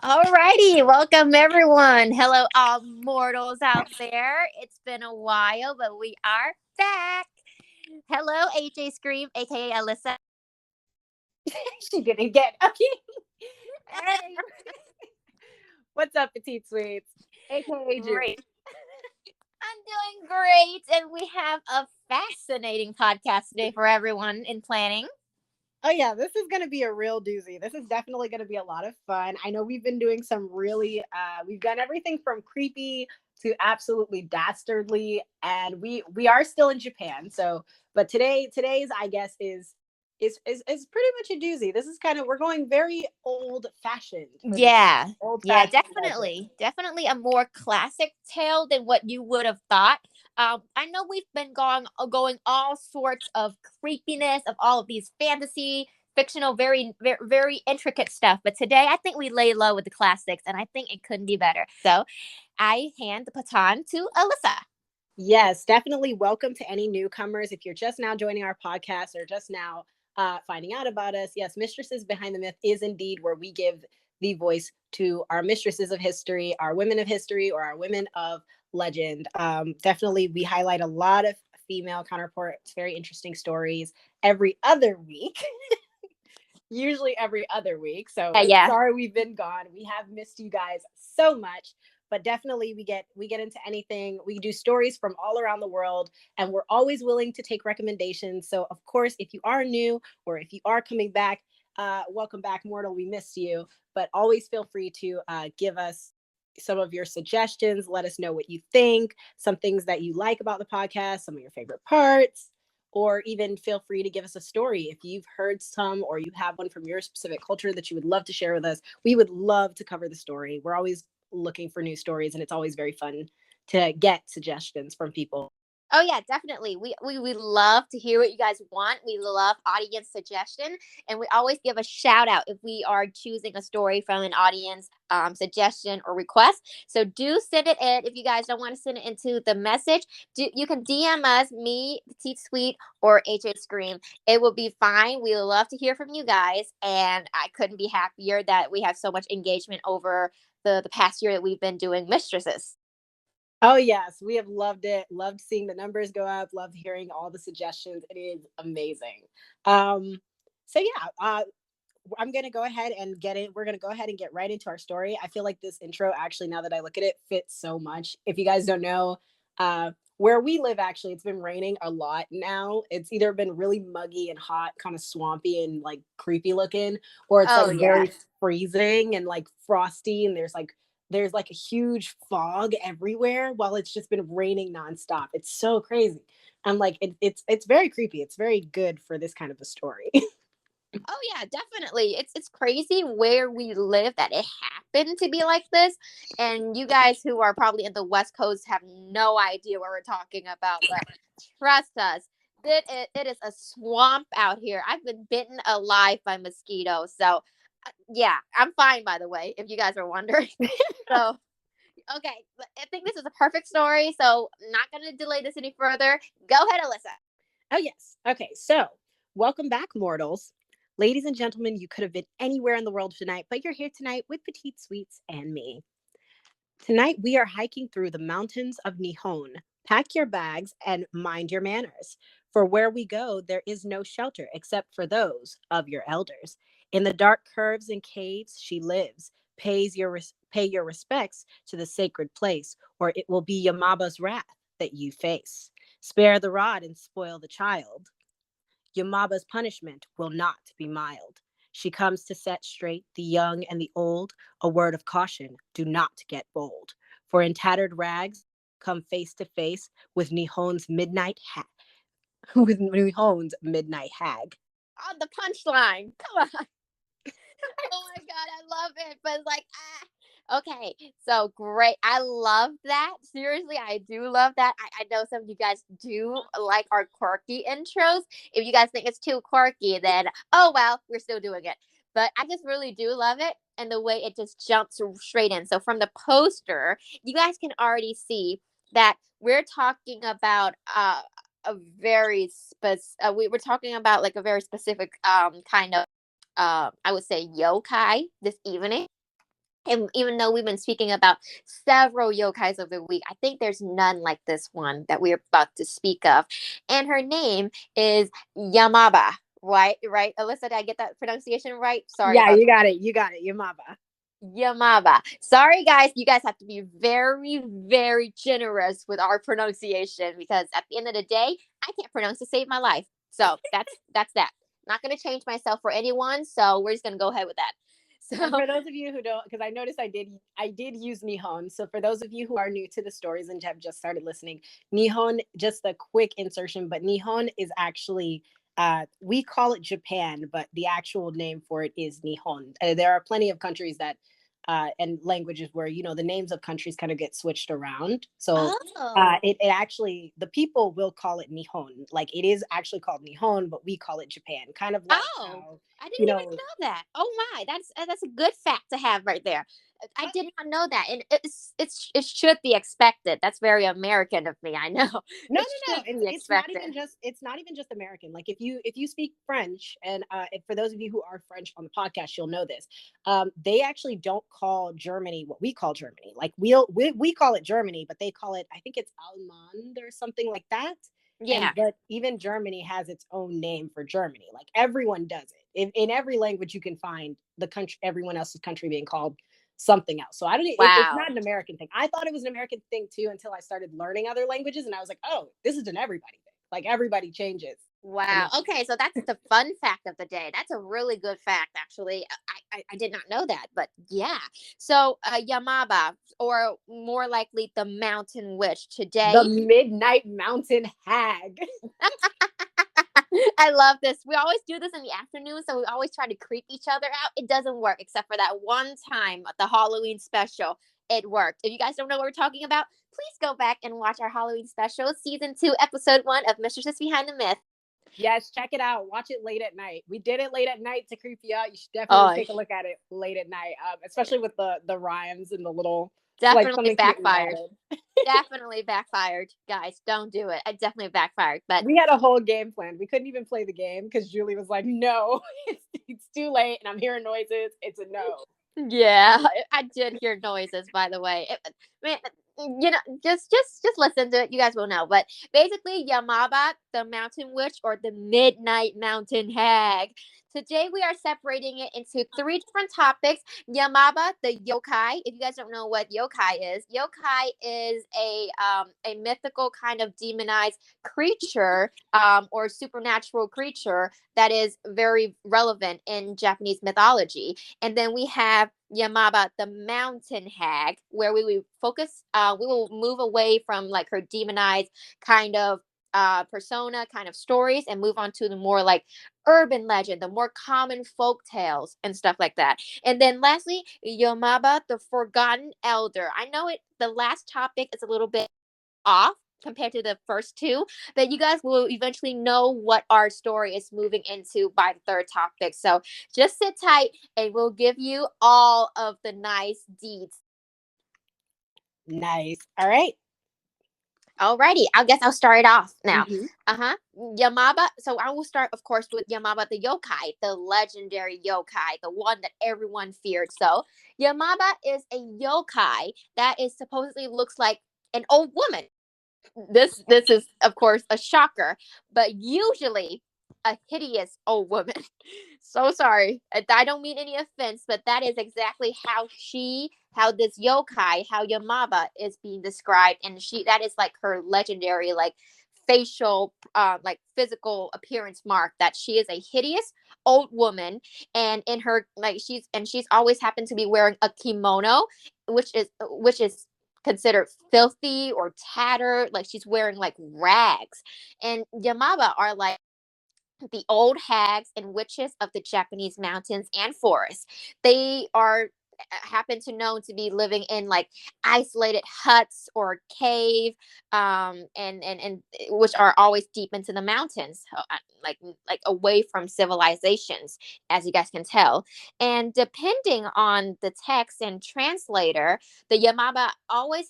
Alrighty, welcome everyone. Hello, all mortals out there. It's been a while, but we are back. Hello, AJ Scream, aka Alyssa. She didn't get okay. Hey, what's up, Petite Sweets? AKA Julie. Great. I'm doing great, and we have a fascinating podcast today for everyone in planning. Oh yeah, this is gonna be a real doozy. This is definitely gonna be a lot of fun. I know we've been doing some really we've done everything from creepy to absolutely dastardly, and we are still in Japan. So but today's I guess is pretty much a doozy. This is kind of we're going very old fashioned for this Yeah, old yeah, fashioned legend. definitely a more classic tale than what you would have thought. I know we've been going all sorts of creepiness of all of these fantasy, fictional, very intricate stuff. But today, I think we lay low with the classics, and I think it couldn't be better. So, I hand the baton to Alyssa. Yes, definitely welcome to any newcomers. If you're just now joining our podcast or just now finding out about us, yes, Mistresses Behind the Myth is indeed where we give the voice to our mistresses of history, our women of history, or our women of legend. Definitely, we highlight a lot of female counterparts, very interesting stories every other week. Usually every other week. So Yeah. sorry we've been gone. We have missed you guys so much, but definitely we get into anything. We do stories from all around the world, and we're always willing to take recommendations. So of course, if you are new or if you are coming back, welcome back, Mortal. We missed you, but always feel free to give us some of your suggestions. Let us know what you think, some things that you like about the podcast, some of your favorite parts, or even feel free to give us a story if you've heard some or you have one from your specific culture that you would love to share with us. We would love to cover the story. We're always looking for new stories, and it's always very fun to get suggestions from people. Oh yeah, definitely. We love to hear what you guys want. We love audience suggestion, and we always give a shout out if we are choosing a story from an audience suggestion or request. So do send it in. If you guys don't want to send it into the message, you can DM us, me, Petite Sweet, or HH Scream. It will be fine. We love to hear from you guys, and I couldn't be happier that we have so much engagement over the past year that we've been doing Mistresses. Oh yes, we have loved it. Loved seeing the numbers go up. Loved hearing all the suggestions. It is amazing. Um, so yeah, I'm gonna go ahead and get it. We're gonna go ahead and get right into our story. I feel like this intro actually, now that I look at it, fits so much. If you guys don't know, where we live, actually, it's been raining a lot now. It's either been really muggy and hot, kind of swampy and like creepy looking, or it's Oh like yeah. very freezing and like frosty, and there's like a huge fog everywhere while it's just been raining nonstop. It's so crazy. I'm like, it's very creepy. It's very good for this kind of a story. Oh yeah, definitely. It's crazy where we live that it happened to be like this. And you guys who are probably in the West Coast have no idea what we're talking about, but trust us, it is a swamp out here. I've been bitten alive by mosquitoes. So yeah, I'm fine by the way, if you guys are wondering. So okay, I think this is a perfect story, so not gonna delay this any further. Go ahead, Alyssa. Oh, yes. Okay. So, welcome back, mortals. Ladies and gentlemen, you could have been anywhere in the world tonight, but you're here tonight with Petite Sweets and me. Tonight, we are hiking through the mountains of Nihon. Pack your bags and mind your manners. For where we go, there is no shelter except for those of your elders. In the dark curves and caves, she lives. Pay your respects to the sacred place, or it will be Yamauba's wrath that you face. Spare the rod and spoil the child. Yamaba's punishment will not be mild. She comes to set straight the young and the old. A word of caution, do not get bold. For in tattered rags, come face to face with Nihon's midnight with Nihon's midnight hag. On the punchline. Come on. Oh my god, I love it. But like, okay, so great. I love that. Seriously, I do love that. I know some of you guys do like our quirky intros. If you guys think it's too quirky, then oh well, we're still doing it. But I just really do love it and the way it just jumps straight in. So from the poster, you guys can already see that we're talking about a very we're talking about like a very specific kind of I would say yokai this evening. And even though we've been speaking about several yokais of the week, I think there's none like this one that we're about to speak of. And her name is Yamaba. Right, right. Alyssa, did I get that pronunciation right? Sorry Yeah, about you got it. You got it. Yamaba. Yamaba. Sorry, guys. You guys have to be very, very generous with our pronunciation because at the end of the day, I can't pronounce to save my life. So that's that. Not going to change myself for anyone. So we're just going to go ahead with that. And So, for those of you who don't, because I noticed I did use Nihon. So for those of you who are new to the stories and have just started listening, Nihon, just a quick insertion, but Nihon is actually we call it Japan, but the actual name for it is Nihon. There are plenty of countries that and languages where the names of countries kind of get switched around. So oh, it actually the people will call it Nihon, like it is actually called Nihon, but we call it Japan, kind of like oh, how I didn't you even know know that. Oh my, that's a good fact to have right there. I did not know that, and it should be expected. That's very American of me. I know No, it no, no. should It's be it's not expected. even just it's not even just American. Like if you speak French, and for those of you who are French on the podcast, you'll know this. They actually don't call Germany what we call Germany. Like we call it Germany, but they call it, I think it's Allemande or something like that. And Yeah. but even Germany has its own name for Germany. Like everyone does it. In every language you can find the country, everyone else's country being called something else. So I don't. It's Wow. not an American thing. I thought it was an American thing too until I started learning other languages, and I was like, oh, this is an everybody thing. Like everybody changes the Wow. name. Okay, so that's the fun fact of the day. That's a really good fact, actually. I did not know that, but yeah. So, Yamaba, or more likely the Mountain Witch, The today. Midnight Mountain Hag. I love this. We always do this in the afternoon, so we always try to creep each other out. It doesn't work, except for that one time at the Halloween special. It worked. If you guys don't know what we're talking about, please go back and watch our Halloween special, season 2, episode 1 of Mistresses Behind the Myth. Yes, check it out. Watch it late at night. We did it late at night to creep you out. You should definitely Oh, take a look at it late at night, especially with the rhymes and the little like definitely something cute we've backfired. added. Definitely backfired, guys. Don't do it. I definitely backfired. But We had a whole game plan. We couldn't even play the game because Julie was like, "No, it's too late, and I'm hearing noises. It's a no." yeah, I did hear noises. By the way, man, just listen to it. You guys will know. But basically, Yamaba, the Mountain Witch, or the Midnight Mountain Hag. Today we are separating it into 3 different topics. Yamaba, the yokai. If you guys don't know what yokai is a mythical kind of demonized creature or supernatural creature that is very relevant in Japanese mythology. And then we have Yamaba, the Mountain Hag, where we will focus, we will move away from like her demonized kind of persona, kind of stories, and move on to the more like urban legend, the more common folk tales and stuff like that. And then lastly, Yamaba, the Forgotten Elder. I know the last topic is a little bit off compared to the first two, but you guys will eventually know what our story is moving into by the third topic. So just sit tight and we'll give you all of the nice deeds. Nice. All right. Alrighty, I guess I'll start it off now. Mm-hmm. Yamaba. So I will start, of course, with Yamaba the yokai, the legendary yokai, the one that everyone feared. So Yamaba is a yokai that is supposedly looks like an old woman. This is of course a shocker, but usually a hideous old woman. So sorry, I don't mean any offense, but that is exactly how this yokai, how Yamaba is being described, and that is like her legendary like facial like physical appearance mark, that she is a hideous old woman. And in her like she's always happened to be wearing a kimono, which is considered filthy or tattered, like she's wearing like rags. And Yamaba are like the old hags and witches of the Japanese mountains and forests. They are happen to know to be living in like isolated huts or cave, and which are always deep into the mountains, like away from civilizations, as you guys can tell. And depending on the text and translator, the Yamaba always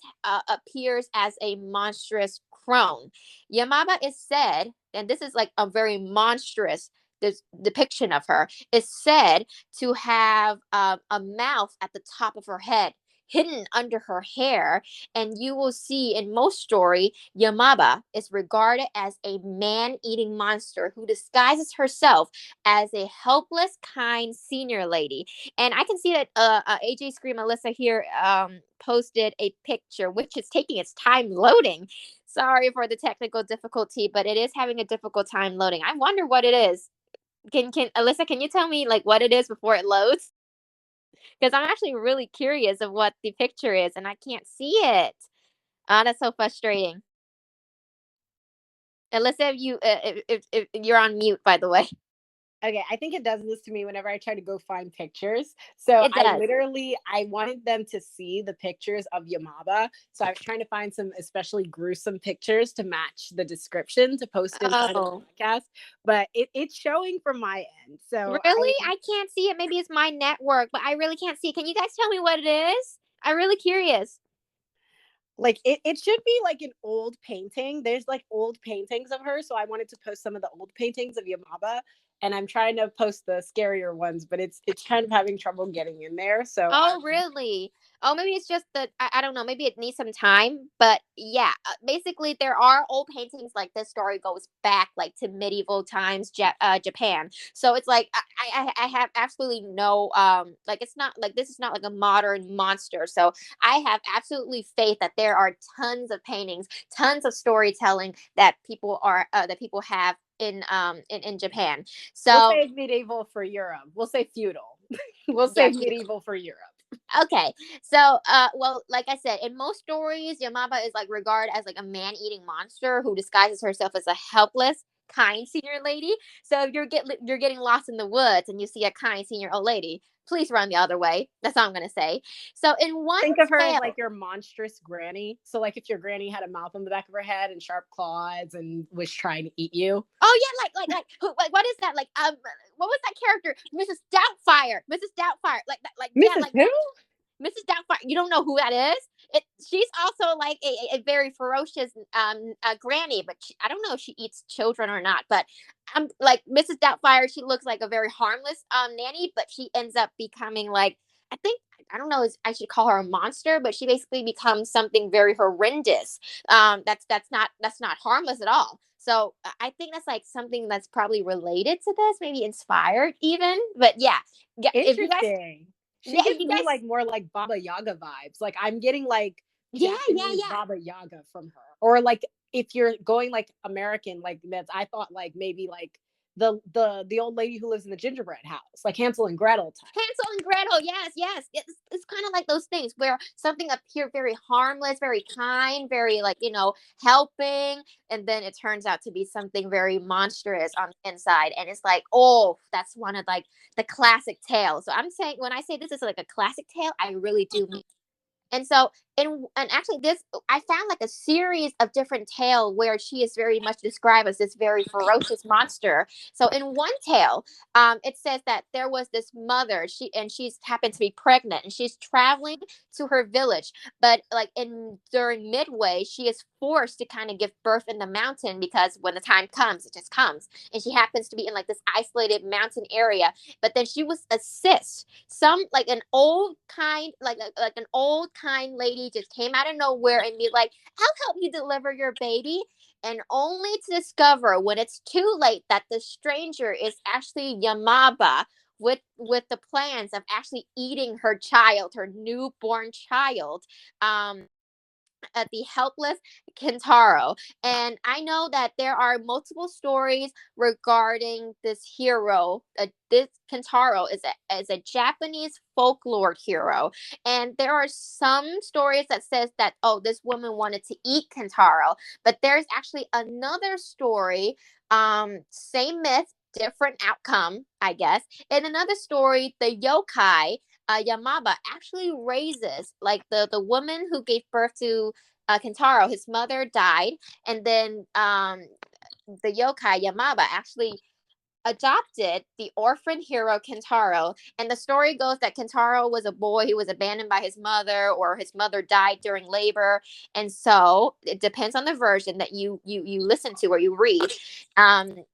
appears as a monstrous crone. Yamaba is said, and this is like a very monstrous this depiction of her is said to have a mouth at the top of her head, hidden under her hair. And you will see in most story, Yamauba is regarded as a man-eating monster who disguises herself as a helpless, kind senior lady. And I can see that AJ Scream Alyssa here posted a picture, which is taking its time loading. Sorry for the technical difficulty, but it is having a difficult time loading. I wonder what it is. Can Alyssa, can you tell me like what it is before it loads? Because I'm actually really curious of what the picture is, and I can't see it. Ah, that's so frustrating. Alyssa, if you if you're on mute, by the way. Okay, I think it does this to me whenever I try to go find pictures. So It does. I wanted them to see the pictures of Yamauba. So I was trying to find some especially gruesome pictures to match the description to post inside of the Oh, podcast. But it's showing from my end. So really? I can't see it. Maybe it's my network, but I really can't see it. Can you guys tell me what it is? I'm really curious. like it should be like an old painting. There's like old paintings of her. So I wanted to post some of the old paintings of Yamauba. And I'm trying to post the scarier ones, but it's kind of having trouble getting in there. So Oh, really? Oh, maybe it's just that I don't know. Maybe it needs some time, but yeah. Basically, there are old paintings like this story goes back like to medieval times, Japan. So it's like I have absolutely no like it's not like this is not like a modern monster. So I have absolutely faith that there are tons of paintings, tons of storytelling that people have in Japan. we'll So say medieval for Europe. We'll say feudal. We'll say yeah, medieval for Europe. okay. So, well, like I said, in most stories, Yamauba is like regarded as like a man-eating monster who disguises herself as a helpless, kind senior lady. So if you're getting lost in the woods and you see a kind senior old lady, please run the other way. That's all I'm gonna say. So in one Think of her as like tale, your monstrous granny. So like if your granny had a mouth on the back of her head and sharp claws and was trying to eat you. oh yeah, like what is that? Like what was that character? Mrs. Doubtfire. Mrs. Doubtfire. Like that. Like yeah, Mrs. like Who? Mrs. Doubtfire, you don't know who that is? She's also like a very ferocious granny, but I don't know if she eats children or not. But I'm like Mrs. Doubtfire. She looks like a very harmless nanny, but she ends up becoming like I think I don't know. I should call her a monster, but she basically becomes something very horrendous. That's not harmless at all. So I think that's like something that's probably related to this, maybe inspired even. But yeah. If you guys, Interesting. She yeah, if gives you me guys like more like Baba Yaga vibes. Like I'm getting like Japanese yeah. Baba Yaga from her. Or like if you're going like American, like that's I thought like maybe like the old lady who lives in the gingerbread house, like Hansel and Gretel type. Hansel and Gretel, yes. It's kind of like those things where something appeared very harmless, very kind, very like, helping. And then it turns out to be something very monstrous on the inside. And it's like, oh, that's one of like the classic tales. So I'm saying when I say this is like a classic tale, I really do mean and so, and actually, this I found like a series of different tale where she is very much described as this very ferocious monster. So, in one tale, it says that there was this mother. She's happened to be pregnant, and she's traveling to her village. But like in during midway, she is forced to kind of give birth in the mountain because when the time comes, it just comes. And she happens to be in like this isolated mountain area. But then she was assist some like an old kind like an old kind lady just came out of nowhere and be like, I'll help you deliver your baby, and only to discover when it's too late that the stranger is actually Yamauba with the plans of actually eating her child, her newborn child. At the helpless Kentaro. And I know that there are multiple stories regarding this hero. This Kentaro is a Japanese folklore hero, and there are some stories that says that this woman wanted to eat Kentaro, but there's actually another story, same myth, different outcome, I guess. In another story, the yokai Yamauba actually raises like the woman who gave birth to Kentaro. His mother died, and then the yokai Yamauba actually adopted the orphan hero Kentaro. And the story goes that Kentaro was a boy who was abandoned by his mother, or his mother died during labor. And so it depends on the version that you listen to or you read. And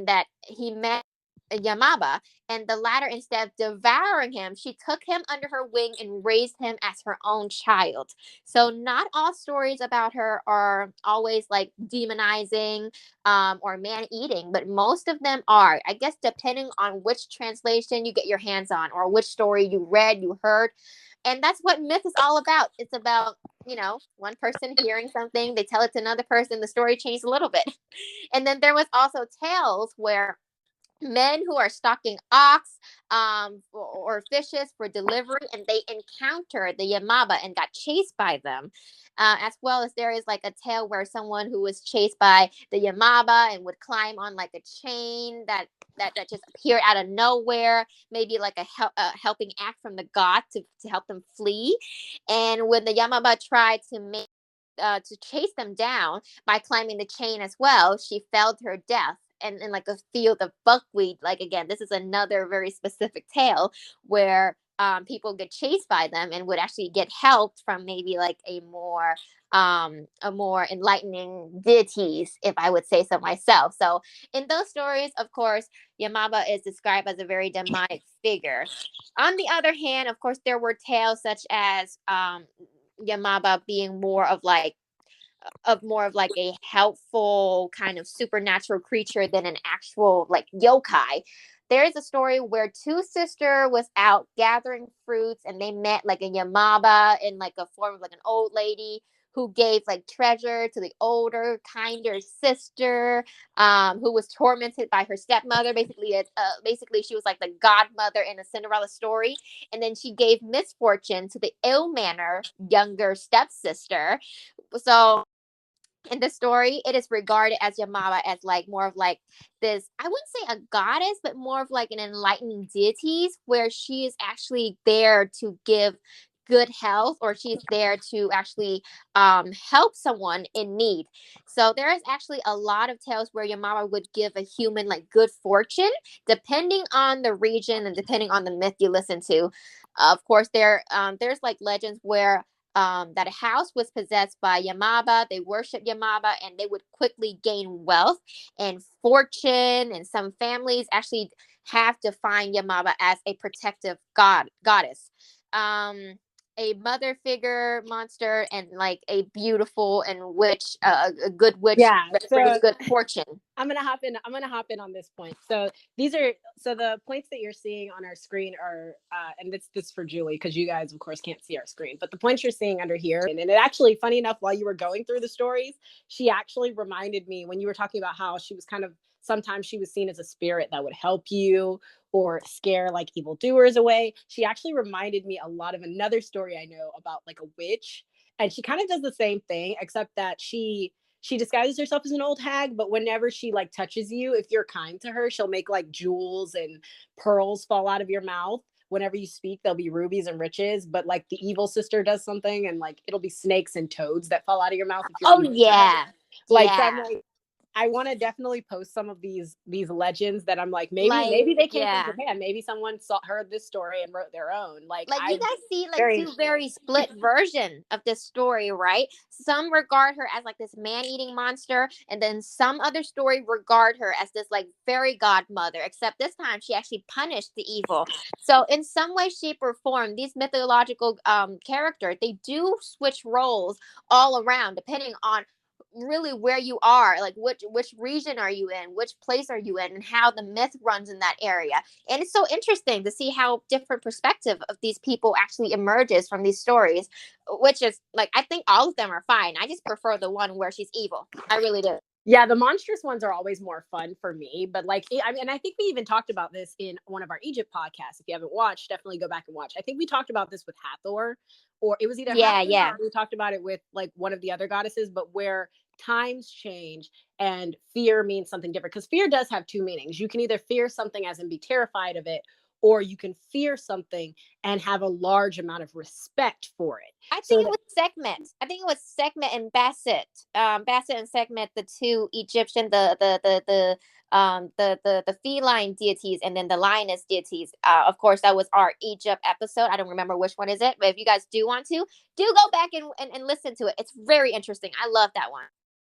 that he met Yamauba, and the latter, instead of devouring him, she took him under her wing and raised him as her own child. So not all stories about her are always like demonizing or man eating, but most of them are. I guess depending on which translation you get your hands on or which story you read, you heard. And that's what myth is all about. It's about, one person hearing something, they tell it to another person, the story changed a little bit. And then there was also tales where men who are stalking ox or fishes for delivery, and they encountered the Yamauba and got chased by them. As well as there is like a tale where someone who was chased by the Yamauba and would climb on like a chain that just appeared out of nowhere, maybe like a helping act from the god to help them flee. And when the Yamauba tried to chase them down by climbing the chain as well, she fell to her death. And in like a field of buckwheat, like again, this is another very specific tale where people get chased by them and would actually get helped from maybe like a more enlightening deities, if I would say so myself. So in those stories, of course, Yamauba is described as a very demonic figure. On the other hand, of course, there were tales such as Yamauba being more of like a helpful kind of supernatural creature than an actual like yokai. There is a story where two sisters was out gathering fruits and they met like a Yamauba in like a form of like an old lady who gave like treasure to the older, kinder sister, who was tormented by her stepmother. Basically, she was like the godmother in a Cinderella story, and then she gave misfortune to the ill-mannered younger stepsister. So in the story, it is regarded as Yamauba as like more of like this, I wouldn't say a goddess, but more of like an enlightening deity where she is actually there to give good health, or she's there to actually help someone in need. So there is actually a lot of tales where Yamauba would give a human like good fortune, depending on the region and depending on the myth you listen to. Of course, there's like legends where that a house was possessed by Yamauba. They worshiped Yamauba and they would quickly gain wealth and fortune. And some families actually have defined Yamauba as a protective goddess. A mother figure monster and like a beautiful and a good witch Yeah. that brings So good fortune. I'm gonna hop in on this point. So the points that you're seeing on our screen are, and this for Julie because you guys of course can't see our screen, but the points you're seeing under here, and it actually, funny enough, while you were going through the stories, she actually reminded me when you were talking about how she was kind of sometimes she was seen as a spirit that would help you or scare like evildoers away. She actually reminded me a lot of another story I know about like a witch, and she kind of does the same thing except that she disguises herself as an old hag, but whenever she like touches you, if you're kind to her, she'll make like jewels and pearls fall out of your mouth. Whenever you speak, there'll be rubies and riches, but like the evil sister does something and like it'll be snakes and toads that fall out of your mouth if you're Oh, evil to her. yeah. Like, so I'm Yeah. like, I want to definitely post some of these legends that I'm like, Like, maybe they came from yeah. Japan. Maybe someone heard this story and wrote their own. Like, Like, you I guys see like very two very split versions of this story, right? Some regard her as like this man-eating monster, and then some other story regard her as this like fairy godmother, except this time she actually punished the evil. So in some way, shape, or form, these mythological characters, they do switch roles all around depending on really where you are, like which region are you in, which place are you in, and how the myth runs in that area. And it's so interesting to see how different perspective of these people actually emerges from these stories, which is like, I think all of them are fine. I just prefer the one where she's evil. I really do. Yeah, the monstrous ones are always more fun for me. But like, I mean, and I think we even talked about this in one of our Egypt podcasts. If you haven't watched, definitely go back and watch. I think we talked about this with Hathor, or it was either Yeah, Hathor yeah. or we talked about it with like one of the other goddesses, but where times change and fear means something different. Because fear does have two meanings. You can either fear something as in be terrified of it, or you can fear something and have a large amount of respect for it. I think So it was Sekhmet. I think it was Sekhmet and Basset. Basset and Sekhmet, the two Egyptian, the feline deities, and then the lioness deities. Of course, that was our Egypt episode. I don't remember which one is it, but if you guys do want to, do go back and listen to it. It's very interesting. I love that one.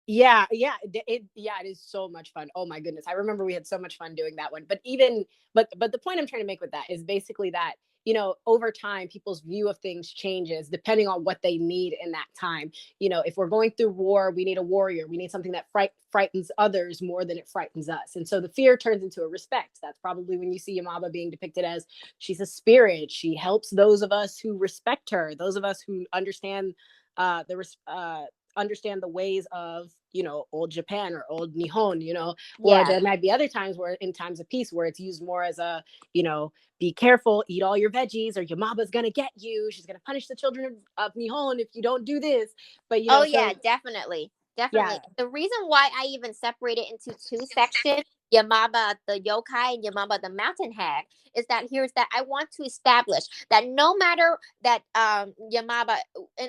Yeah, it is so much fun. Oh my goodness, I remember we had so much fun doing that one. But the point I'm trying to make with that is basically that, over time people's view of things changes depending on what they need in that time. If we're going through war, we need a warrior. We need something that frightens others more than it frightens us, and so the fear turns into a respect. That's probably when you see Yamaba being depicted as she's a spirit. She helps those of us who respect her, those of us who understand the ways of old Japan or old Nihon. Or Yeah. there might be other times where in times of peace where it's used more as a, be careful, eat all your veggies or your mama's gonna get you, she's gonna punish the children of Nihon if you don't do this. But Oh so yeah, definitely. Definitely. yeah. The reason why I even separate it into two sections, Yamaba the yokai and Yamaba the mountain hag, is that here's that I want to establish that no matter that Yamaba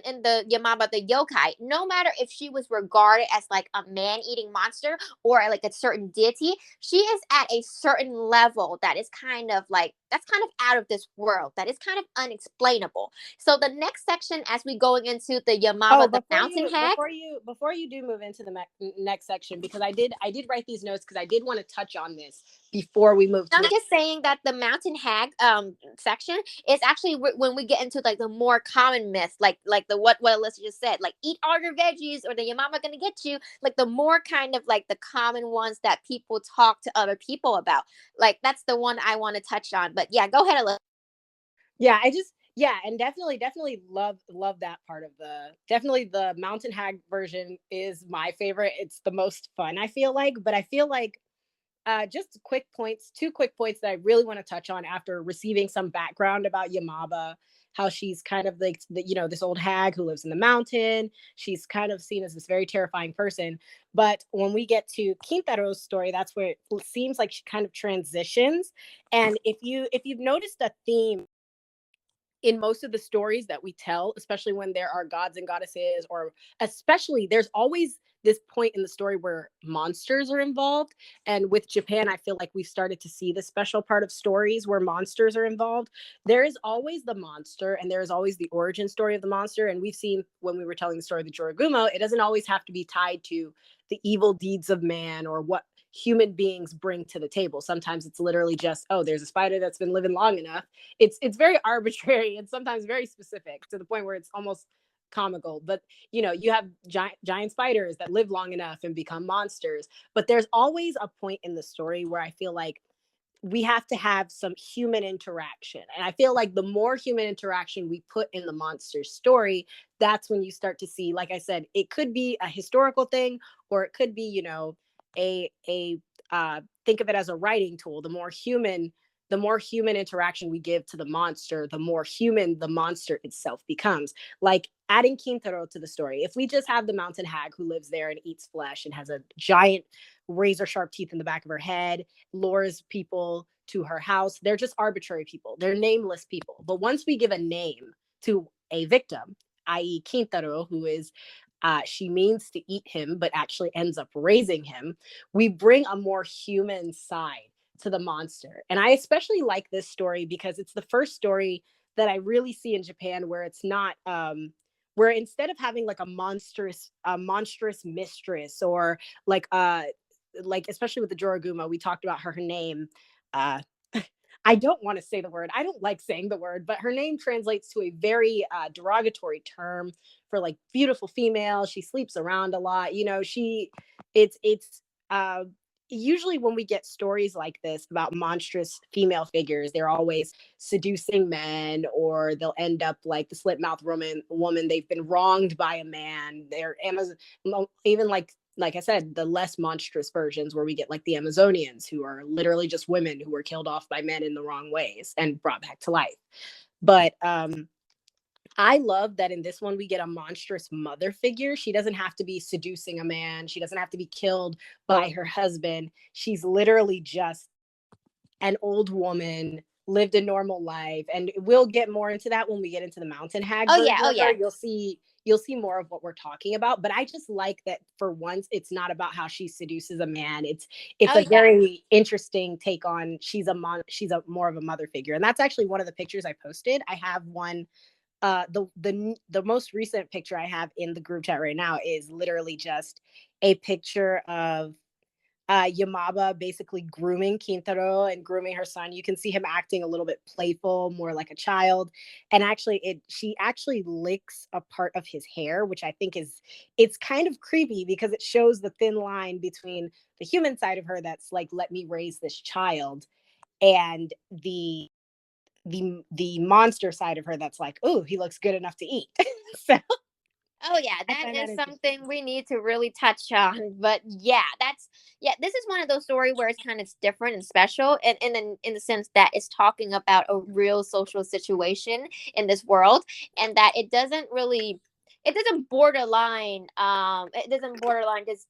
in the Yamaba the yokai, no matter if she was regarded as like a man-eating monster or like a certain deity, she is at a certain level that is kind of like that's kind of out of this world, that is kind of unexplainable. So the next section, as we going into the Oh, Yamaba the mountain hag, before you do move into the next section, because I did write these notes because I did want to touch on this before we move to I'm the. just saying that the mountain hag section is actually when we get into like the more common myths, like the what Alyssa just said, like eat all your veggies or the your mama gonna get you, like the more kind of like the common ones that people talk to other people about. Like that's the one I want to touch on. But yeah, go ahead, Alyssa. And definitely love that part of definitely the Mountain Hag version is my favorite. It's the most fun, I feel like. But I feel like just two quick points that I really want to touch on after receiving some background about Yamaba, how she's kind of like this old hag who lives in the mountain. She's kind of seen as this very terrifying person. But when we get to Kintaro's story, that's where it seems like she kind of transitions. And if you've noticed a theme in most of the stories that we tell, especially when there are gods and goddesses, or especially there's always this point in the story where monsters are involved. And with Japan, I feel like we've started to see this special part of stories where monsters are involved. There is always the monster, and there is always the origin story of the monster. And we've seen when we were telling the story of the Jorogumo, it doesn't always have to be tied to the evil deeds of man or what human beings bring to the table. Sometimes it's literally just, oh, there's a spider that's been living long enough. It's very arbitrary and sometimes very specific to the point where it's almost comical. But you have giant spiders that live long enough and become monsters. But there's always a point in the story where I feel like we have to have some human interaction. And I feel like the more human interaction we put in the monster story, that's when you start to see, like I said, it could be a historical thing, or it could be, a think of it as a writing tool. The more human interaction we give to the monster, the more human the monster itself becomes. Like adding Kintaro to the story. If we just have the mountain hag who lives there and eats flesh and has a giant razor sharp teeth in the back of her head, lures people to her house, they're just arbitrary people. They're nameless people. But once we give a name to a victim, i.e., Kintaro, who is she means to eat him, but actually ends up raising him, we bring a more human side to the monster. And I especially like this story because it's the first story that I really see in Japan where it's not where instead of having like a monstrous mistress, or like especially with the Joroguma, we talked about her name. Uh I don't want to say the word. I don't like saying the word, but her name translates to a very derogatory term for like beautiful female. She sleeps around a lot. It's uh, usually when we get stories like this about monstrous female figures, they're always seducing men, or they'll end up like the slit mouth woman. They've been wronged by a man. They're Amazon, even like I said, the less monstrous versions where we get like the Amazonians, who are literally just women who were killed off by men in the wrong ways and brought back to life. But I love that in this one we get a monstrous mother figure. She doesn't have to be seducing a man. She doesn't have to be killed by her husband. She's literally just an old woman, lived a normal life. And we'll get more into that when we get into the Mountain Hag Oh yeah, version oh of her. yeah, You'll see more of what we're talking about. But I just like that for once it's not about how she seduces a man. It's oh a yeah. very interesting take on she's a more of a mother figure. And that's actually one of the pictures I posted. I have one the most recent picture I have in the group chat right now is literally just a picture of Yamauba basically grooming Kintaro and grooming her son. You can see him acting a little bit playful, more like a child. And actually, she actually licks a part of his hair, which I think it's kind of creepy because it shows the thin line between the human side of her that's like, let me raise this child, and the monster side of her that's like, oh, he looks good enough to eat. So Oh yeah, I that find that is interesting. something we need to really touch on. But yeah, this is one of those stories where it's kind of different and special, and in the sense that it's talking about a real social situation in this world, and that it doesn't borderline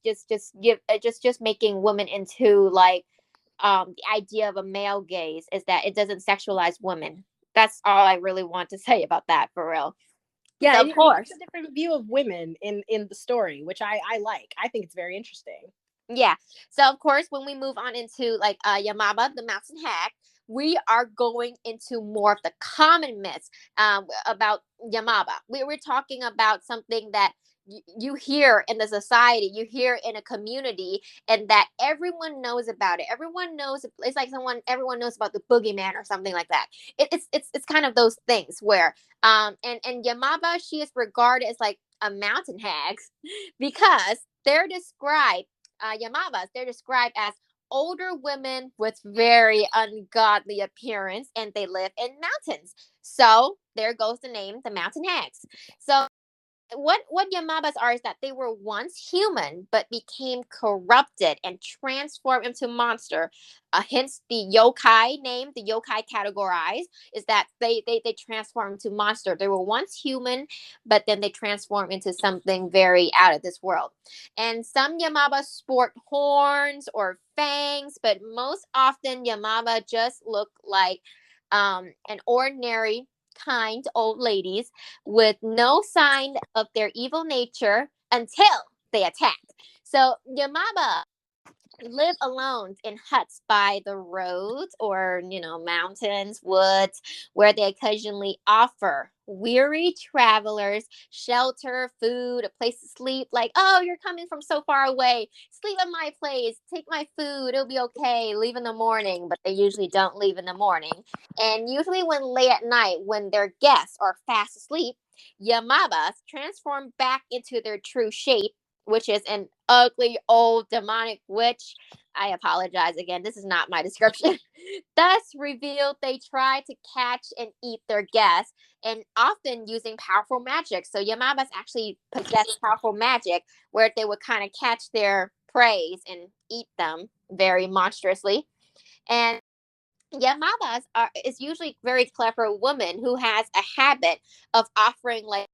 just give just making women into like the idea of a male gaze, is that it doesn't sexualize women. That's all I really want to say about that, for real. Yeah, So of it gives course, a different view of women in the story, which I like. I think it's very interesting. yeah. So of course, when we move on into like Yamauba, the Mountain Hag, we are going into more of the common myths about Yamauba. We're talking about something that you hear in the society, you hear in a community, and that everyone knows about it. Everyone knows it's like everyone knows about the boogeyman or something like that. It's kind of those things where and Yamauba, she is regarded as like a mountain hag because they're described Yamaubas, they're described as older women with very ungodly appearance, and they live in mountains. So there goes the name, the Mountain Hags. So what Yamabas are is that they were once human but became corrupted and transformed into monster. Hence the yokai name, the yokai categorized is that they transform into monster. They were once human, but then they transform into something very out of this world. And some Yamabas sport horns or fangs, but most often Yamaba just look like an ordinary kind old ladies with no sign of their evil nature until they attack. So Yamaba live alone in huts by the roads or mountains, woods, where they occasionally offer weary travelers shelter, food, a place to sleep. Like, oh, you're coming from so far away, sleep at my place, take my food, it'll be okay, leave in the morning. But they usually don't leave in the morning, and usually when late at night, when their guests are fast asleep, Yamabas transform back into their true shape, which is an ugly old demonic witch. I apologize again. This is not my description. Thus revealed, they try to catch and eat their guests, and often using powerful magic. So Yamabas actually possess powerful magic where they would kind of catch their prey and eat them very monstrously. And Yamabas is usually very clever woman who has a habit of offering like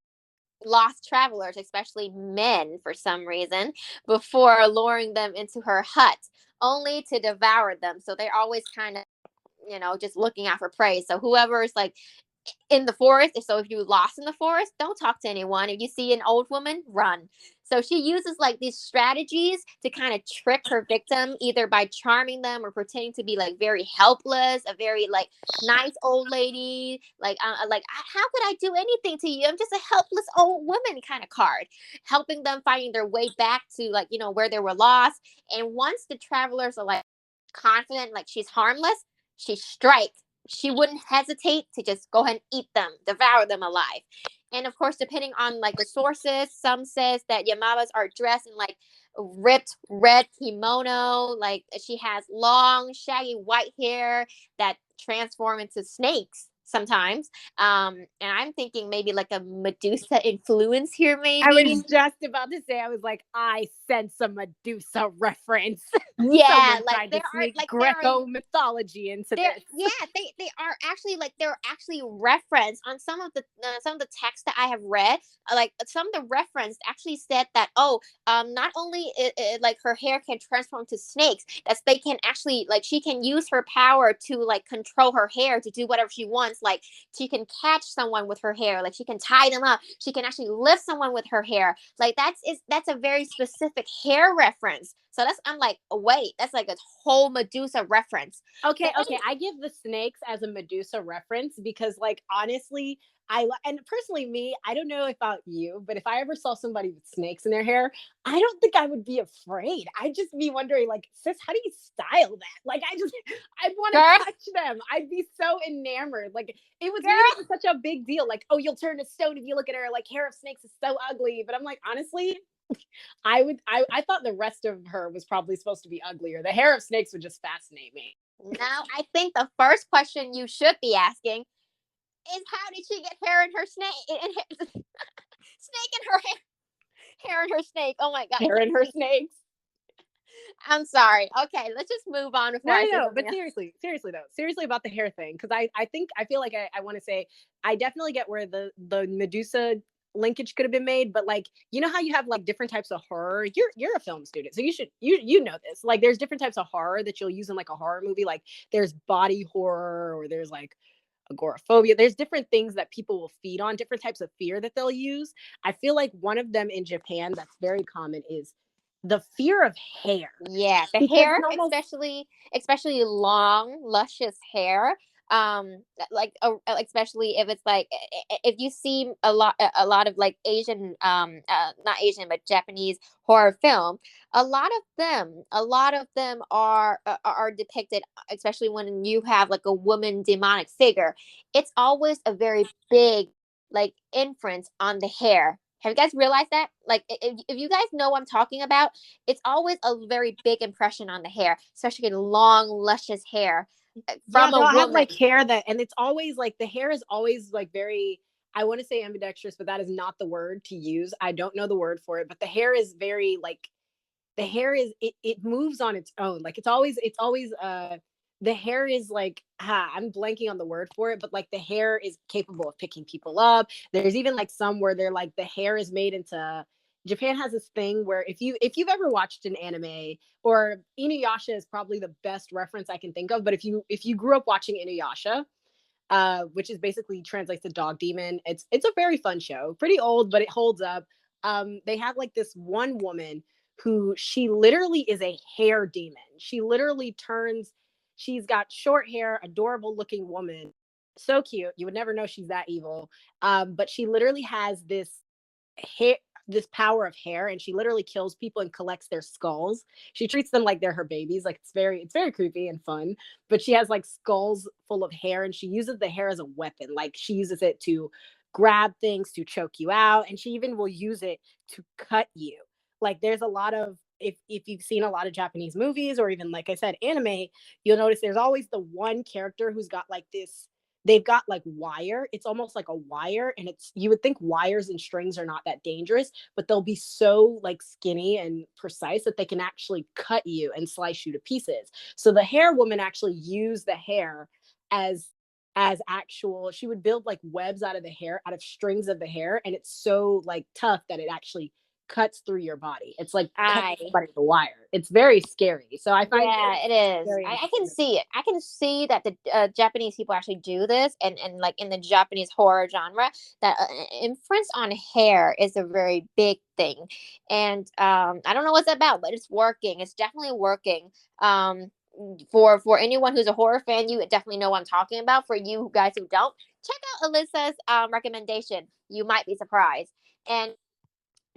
lost travelers, especially men for some reason, before luring them into her hut, only to devour them. So they're always kind of, just looking out for prey. So whoever's like in the forest, so if you're lost in the forest, don't talk to anyone. If you see an old woman, run. So she uses like these strategies to kind of trick her victim, either by charming them or pretending to be like very helpless, a very like nice old lady, like how could I do anything to you? I'm just a helpless old woman kind of card, helping them finding their way back to like where they were lost. And once the travelers are like confident, like she's harmless, she strikes. She wouldn't hesitate to just go ahead and eat them, devour them alive. And of course, depending on like the sources, some says that Yamabas are dressed in like ripped red kimono, like she has long, shaggy white hair that transform into snakes sometimes. And I'm thinking maybe like a Medusa influence here, I maybe. was just about to say, I was like, I sense a Medusa reference. Yeah, Someone tried to sneak there are Greco mythology into they're this. yeah they are actually like they're actually referenced on some of the texts that I have read. Like some of the reference actually said that, oh, not only like her hair can transform to snakes, that they can actually like she can use her power to like control her hair to do whatever she wants. Like she can catch someone with her hair, like she can tie them up, she can actually lift someone with her hair. Like that's a very specific hair reference. So that's, I'm like, oh, wait, that's like a whole Medusa reference. Okay, The okay. I give the snakes as a Medusa reference because, like, honestly, And personally, me, I don't know about you, but if I ever saw somebody with snakes in their hair, I don't think I would be afraid. I'd just be wondering, like, sis, how do you style that? Like, I'd want Girl, to touch them. I'd be so enamored. Like, it was made girl, into such a big deal. Like, oh, you'll turn to stone if you look at her. Like, hair of snakes is so ugly. But I'm like, honestly, I thought the rest of her was probably supposed to be uglier. The hair of snakes would just fascinate me. now I think the first question you should be asking is how did she get hair in her snake? Snake in her hair in her snake. Oh my god, I Hair can't in her speak. snakes. I'm sorry. Okay, let's just move on before No, I no, say no. something But else. seriously though, seriously about the hair thing, because I feel like I want to say I definitely get where the Medusa linkage could have been made, but like you know how you have like different types of horror. You're a film student, so you know this. Like there's different types of horror that you'll use in like a horror movie. Like there's body horror, or there's like agoraphobia. There's different things that people will feed on, different types of fear that they'll use. I feel like one of them in Japan that's very common is the fear of hair, Yeah, the because hair, it almost especially long, luscious hair. Like especially if it's like if you see a lot of like Asian, not Asian but Japanese horror film, a lot of them are depicted, especially when you have like a woman demonic figure. It's always a very big like inference on the hair. Have you guys realized that? Like, if you guys know what I'm talking about, it's always a very big impression on the hair, especially long, luscious hair yeah, from a they'll have woman. like hair that, and it's always like the hair is always like very, I want to say ambidextrous, but that is not the word to use. I don't know the word for it, but the hair is very like the hair is it moves on its own. Like it's always the hair is like I'm blanking on the word for it, but like the hair is capable of picking people up. There's even like some where they're like the hair is made into, Japan has this thing where if you've ever watched an anime, or Inuyasha is probably the best reference I can think of, but if you grew up watching Inuyasha, which is basically translates to dog demon. It's a very fun show, pretty old, but it holds up. They have like this one woman who she literally is a hair demon. She literally turns. She's got short hair, adorable looking woman, so cute. You would never know she's that evil. But she literally has hair this power of hair, and she literally kills people and collects their skulls. She treats them like they're her babies. Like it's very creepy and fun, but she has like skulls full of hair, and she uses the hair as a weapon. Like she uses it to grab things, to choke you out, and she even will use it to cut you. Like there's a lot of, if you've seen a lot of Japanese movies, or even like I said anime, you'll notice there's always the one character who's got like this, they've got like wire. It's almost like a wire, and it's, you would think wires and strings are not that dangerous, but they'll be so like skinny and precise that they can actually cut you and slice you to pieces. So the hair woman actually used the hair as actual, she would build like webs out of the hair, out of strings of the hair, and it's so like tough that it actually cuts through your body. It's like cutting I somebody with a wire. It's very scary. So I find Yeah, it is. very I can interesting. see it. I can see that the Japanese people actually do this, and like in the Japanese horror genre, that inference on hair is a very big thing. And I don't know what's about, but it's working. It's definitely working. For anyone who's a horror fan, you definitely know what I'm talking about. For you guys who don't, check out Alyssa's recommendation. You might be surprised. And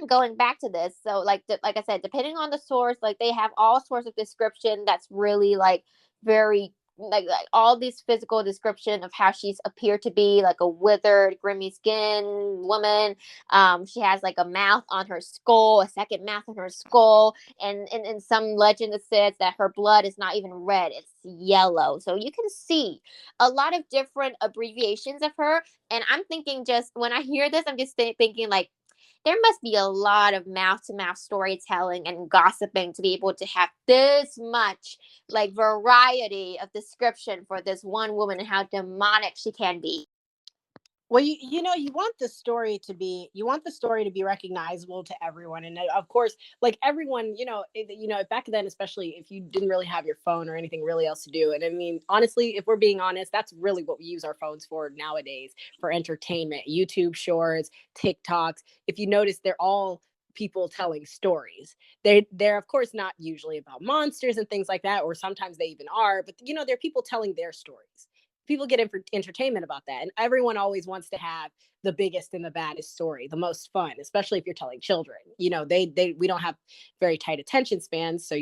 going back to this, so like I said, depending on the source, like they have all sorts of description that's really like very like all these physical description of how she's appeared to be like a withered, grimy skin woman. She has like a mouth on her skull, a second mouth on her skull, and in some legend it says that her blood is not even red, it's yellow. So you can see a lot of different abbreviations of her. And I'm thinking, just when I hear this, I'm just thinking like there must be a lot of mouth to mouth storytelling and gossiping to be able to have this much like variety of description for this one woman and how demonic she can be. Well, you want the story to be, recognizable to everyone, and of course, like everyone, back then, especially if you didn't really have your phone or anything really else to do, and I mean, honestly, if we're being honest, that's really what we use our phones for nowadays, for entertainment. YouTube Shorts, TikToks. If you notice, they're all people telling stories. They're of course not usually about monsters and things like that, or sometimes they even are, but they're people telling their stories. people get entertainment about that, and everyone always wants to have the biggest and the baddest story, the most fun, especially if you're telling children. They we don't have very tight attention spans, so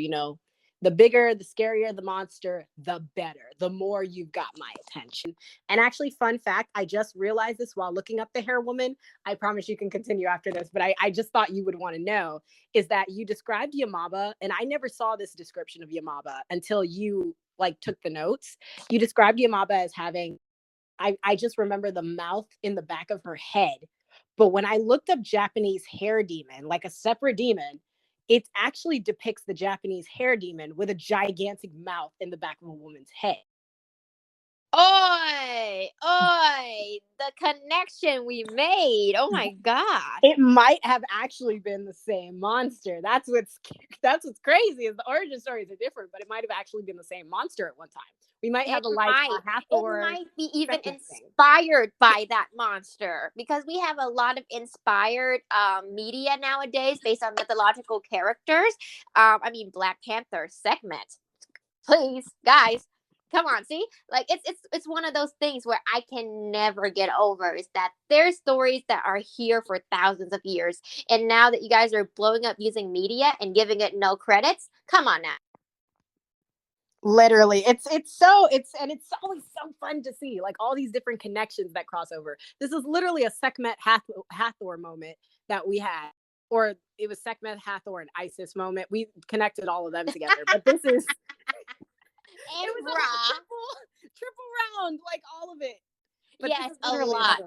the bigger, the scarier the monster, the better, the more you've got my attention. And actually, fun fact, I just realized this while looking up the hair woman. I promise you can continue after this, but I just thought you would want to know is that you described Yamauba, and I never saw this description of Yamauba until you took the notes. You described Yamauba as having, I just remember the mouth in the back of her head. But when I looked up Japanese hair demon, like a separate demon, it actually depicts the Japanese hair demon with a gigantic mouth in the back of a woman's head. Oi, oi, the connection we made. Oh my gosh. It might have actually been the same monster. That's what's crazy is the origin stories are different, but it might have actually been the same monster at one time. We might have a Hathor. It might be even inspired by that monster, because we have a lot of inspired media nowadays based on mythological characters. I mean, Black Panther segment. Please, guys, come on, see, like it's one of those things where I can never get over is that there's stories that are here for thousands of years, and now that you guys are blowing up using media and giving it no credits, come on now. Literally, it's always so fun to see like all these different connections that cross over. This is literally a Sekhmet Hathor moment that we had, or it was Sekhmet Hathor and Isis moment. We connected all of them together, but this is and it was a triple round, like all of it. But yes, a lot.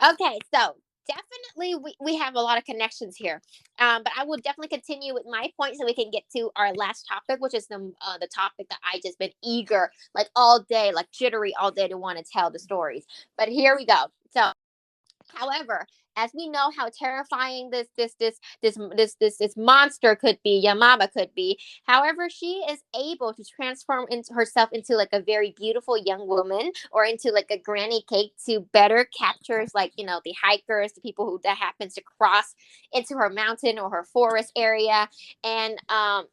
Okay, so definitely we have a lot of connections here, but I will definitely continue with my point so we can get to our last topic, which is the topic that I just been eager like all day, like jittery all day to want to tell the stories. But here we go. So, however, as we know how terrifying this monster could be, Yamauba could be. However, she is able to transform into herself into like a very beautiful young woman, or into like a granny cake, to better captures like the hikers, the people who that happens to cross into her mountain or her forest area. And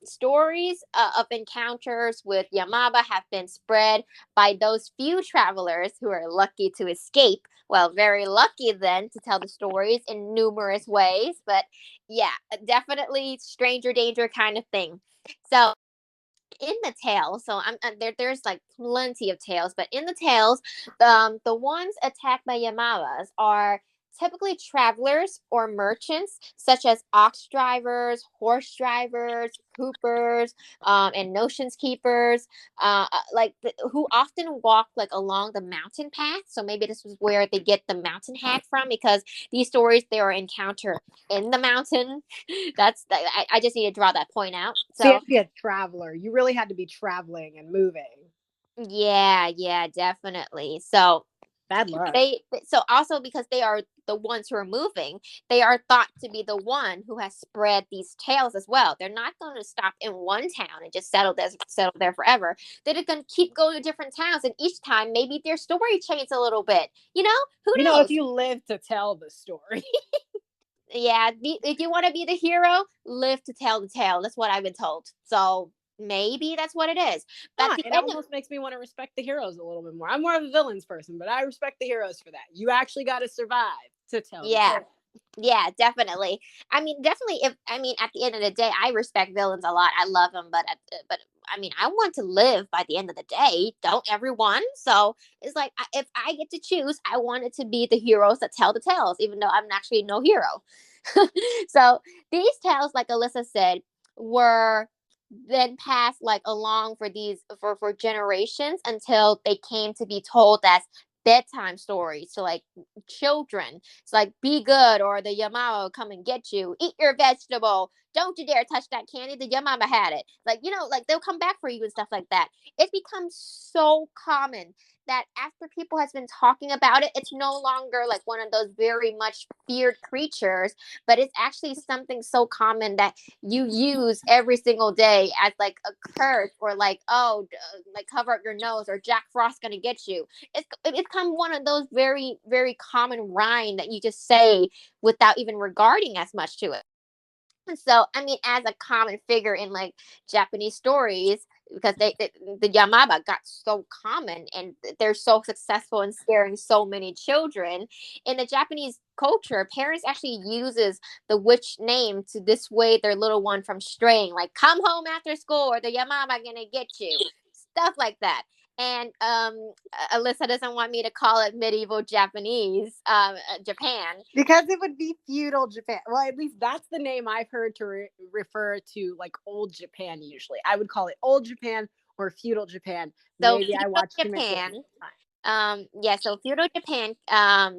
stories of encounters with Yamauba have been spread by those few travelers who are lucky to escape. Well, very lucky then to tell the stories in numerous ways. But yeah, definitely stranger danger kind of thing. So in the tale, so there's like plenty of tales, but in the tales, the ones attacked by Yamawas are typically travelers or merchants, such as ox drivers, horse drivers, coopers, and notions keepers, who often walk like along the mountain path. So maybe this was where they get the mountain hag from, because these stories they are encountered in the mountain. I just need to draw that point out. So you have to be a traveler. You really had to be traveling and moving. Yeah, definitely. So bad luck. So also because they are the ones who are moving, they are thought to be the one who has spread these tales as well. They're not going to stop in one town and just settle there forever. They're going to keep going to different towns, and each time maybe their story changes a little bit. Who knows? If you live to tell the story. Yeah, if you want to be the hero, live to tell the tale. That's what I've been told. So maybe that's what it is. But it almost makes me want to respect the heroes a little bit more. I'm more of a villains person, but I respect the heroes for that. You actually got to survive to tell. Yeah, definitely. I mean, definitely. At the end of the day, I respect villains a lot. I love them, but I mean, I want to live by the end of the day. Don't everyone? So it's like, if I get to choose, I want it to be the heroes that tell the tales, even though I'm actually no hero. So these tales, like Alyssa said, were then passed like along for generations until they came to be told as bedtime stories to like children. It's like, be good or the Yamauba will come and get you. Eat your vegetable. Don't you dare touch that candy. The Yamauba had it. Like, like they'll come back for you and stuff like that. It becomes so common that after people has been talking about it, it's no longer like one of those very much feared creatures, but it's actually something so common that you use every single day as like a curse, or like, like cover up your nose, or Jack Frost gonna get you. It's become one of those very, very common rhyme that you just say without even regarding as much to it. So, I mean, as a common figure in like Japanese stories, because the Yamauba got so common and they're so successful in scaring so many children. In the Japanese culture, parents actually uses the witch name to dissuade their little one from straying, like come home after school or the Yamauba gonna get you, stuff like that. And Alyssa doesn't want me to call it medieval Japanese, Japan. Because it would be feudal Japan. Well, at least that's the name I've heard to refer to like old Japan usually. I would call it old Japan or feudal Japan. So Maybe I feudal watched too much Japan, Japanese. so feudal Japan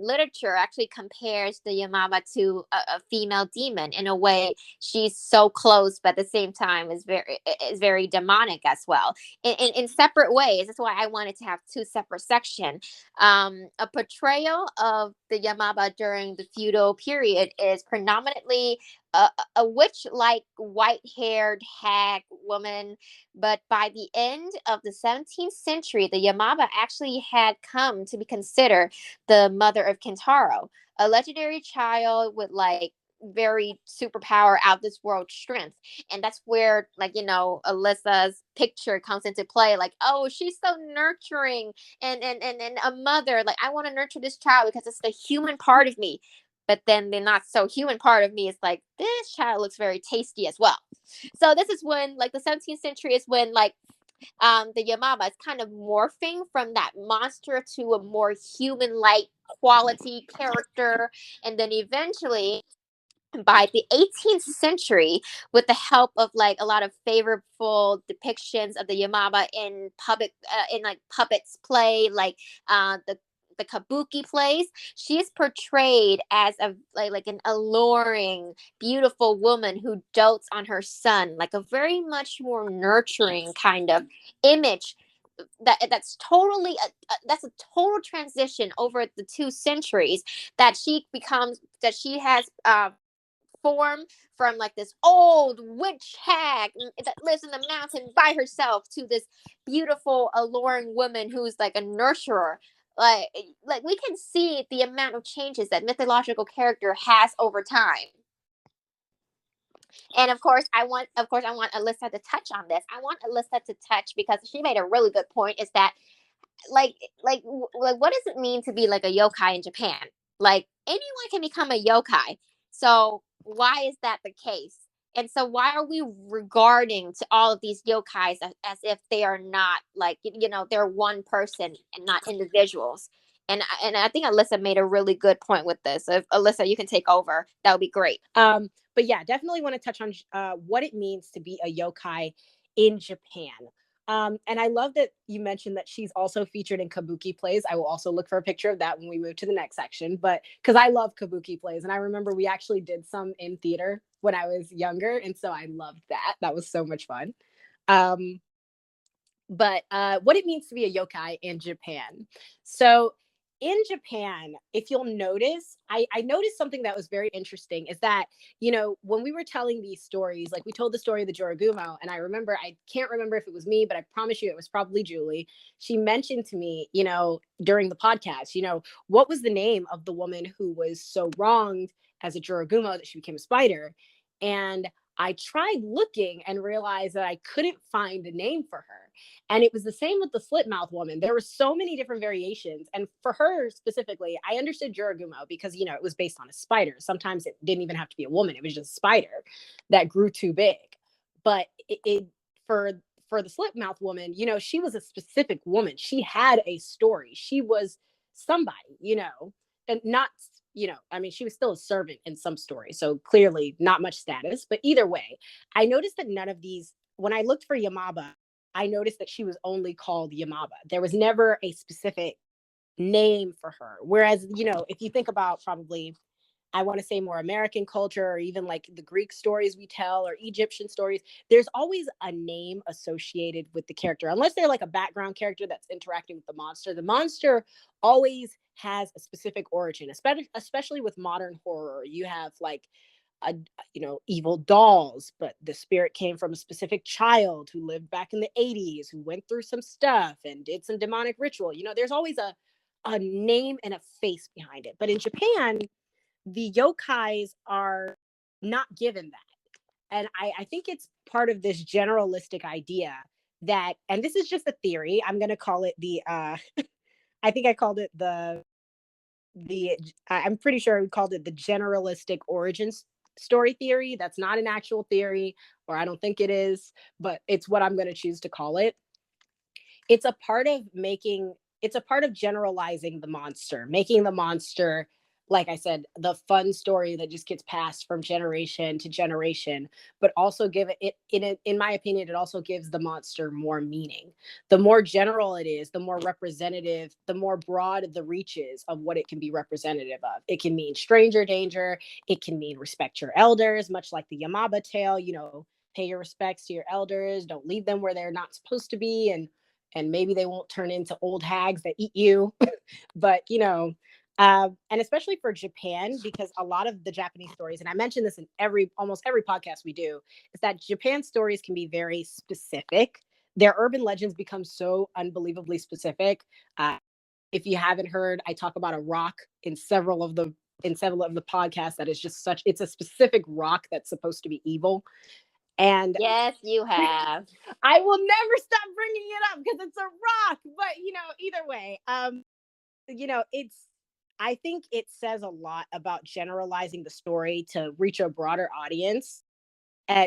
literature actually compares the Yamauba to a female demon. In a way, she's so close, but at the same time is very demonic as well. In separate ways. That's why I wanted to have two separate sections. A portrayal of the Yamauba during the feudal period is predominantly a witch-like white-haired hag woman, but by the end of the 17th century, the Yamauba actually had come to be considered the mother of Kintaro, a legendary child with like very superpower out this world strength. And that's where, like, Alyssa's picture comes into play, like, oh, she's so nurturing and a mother, like, I want to nurture this child because it's the human part of me. But then the not so human part of me is like, this child looks very tasty as well. So this is when, like, the 17th century is when, like, the Yamauba is kind of morphing from that monster to a more human-like quality character. And then eventually, by the 18th century, with the help of like a lot of favorable depictions of the Yamauba in public, in like puppets play, like the kabuki plays, she is portrayed as a like an alluring, beautiful woman who dotes on her son, like a very much more nurturing kind of image. That's a total transition over the 2 centuries, that she has form from like this old witch hag that lives in the mountain by herself to this beautiful, alluring woman who's like a nurturer. Like, like we can see the amount of changes that mythological character has over time. And I want Alyssa to touch on this. I want Alyssa to touch because she made a really good point. Is that like what does it mean to be like a yokai in Japan? Like anyone can become a yokai. So why is that the case? And so why are we regarding to all of these yokais as if they are not like they're one person and not individuals? And I think Alyssa made a really good point with this. So if Alyssa, you can take over, that would be great. But yeah, definitely want to touch on what it means to be a yokai in Japan. And I love that you mentioned that she's also featured in kabuki plays. I will also look for a picture of that when we move to the next section. But because I love kabuki plays, and I remember we actually did some in theater when I was younger, and so I loved that. That was so much fun. But what it means to be a yokai in Japan. So in Japan, if you'll notice, I noticed something that was very interesting is that, when we were telling these stories, like we told the story of the Jorogumo, and I can't remember if it was me, but I promise you it was probably Julie. She mentioned to me, during the podcast, what was the name of the woman who was so wronged as a Jorogumo that she became a spider? And I tried looking and realized that I couldn't find a name for her. And it was the same with the slit mouth woman. There were so many different variations. And for her specifically, I understood Jorogumo because, it was based on a spider. Sometimes it didn't even have to be a woman. It was just a spider that grew too big. But for the slit mouth woman, she was a specific woman. She had a story. She was somebody, and not, I mean, she was still a servant in some stories. So clearly not much status. But either way, I noticed that none of these, when I looked for Yamauba, I noticed that she was only called Yamauba. There was never a specific name for her. Whereas, if you think about probably, I want to say more American culture or even like the Greek stories we tell or Egyptian stories, there's always a name associated with the character. Unless they're like a background character that's interacting with the monster. The monster always has a specific origin, especially with modern horror. You have like evil dolls, but the spirit came from a specific child who lived back in the 80s, who went through some stuff and did some demonic ritual. There's always a name and a face behind it. But in Japan, the yokais are not given that. And I think it's part of this generalistic idea that, and this is just a theory, I'm going to call it the I think I called it the I'm pretty sure we called it the generalistic origins story theory. That's not an actual theory, or I don't think it is, but it's what I'm going to choose to call it. It's a part of making, it's a part of generalizing the monster, making the monster, like I said, the fun story that just gets passed from generation to generation, but also give it, in my opinion, it also gives the monster more meaning. The more general it is, the more representative, the more broad the reaches of what it can be representative of. It can mean stranger danger, it can mean respect your elders, much like the Yamauba tale, pay your respects to your elders, don't leave them where they're not supposed to be, and maybe they won't turn into old hags that eat you. But and especially for Japan, because a lot of the Japanese stories, and I mention this in almost every podcast we do, is that Japan stories can be very specific. Their urban legends become so unbelievably specific. If you haven't heard, I talk about a rock in several of the podcasts that is just such, it's a specific rock that's supposed to be evil. And Yes, you have. I will never stop bringing it up because it's a rock. But either way, it's. I think it says a lot about generalizing the story to reach a broader audience.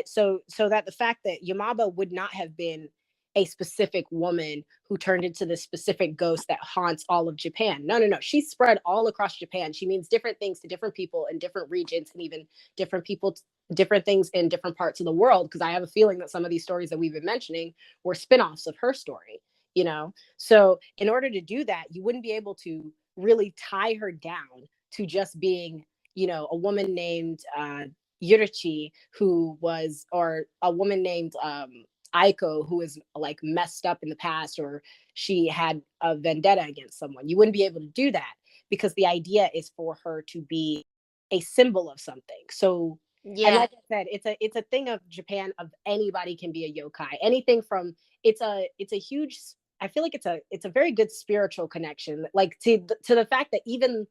So that the fact that Yamauba would not have been a specific woman who turned into this specific ghost that haunts all of Japan. No, no, no. She's spread all across Japan. She means different things to different people in different regions, and even different people, different things in different parts of the world. Because I have a feeling that some of these stories that we've been mentioning were spin-offs of her story. So in order to do that, you wouldn't be able to really tie her down to just being, a woman named Yurichi, who was, or a woman named Aiko, who is like messed up in the past, or she had a vendetta against someone. You wouldn't be able to do that because the idea is for her to be a symbol of something. So, and Yeah. like I said, it's a thing of Japan, of anybody can be a yokai. Anything from, it's a huge, I feel like it's a very good spiritual connection, like to the fact that even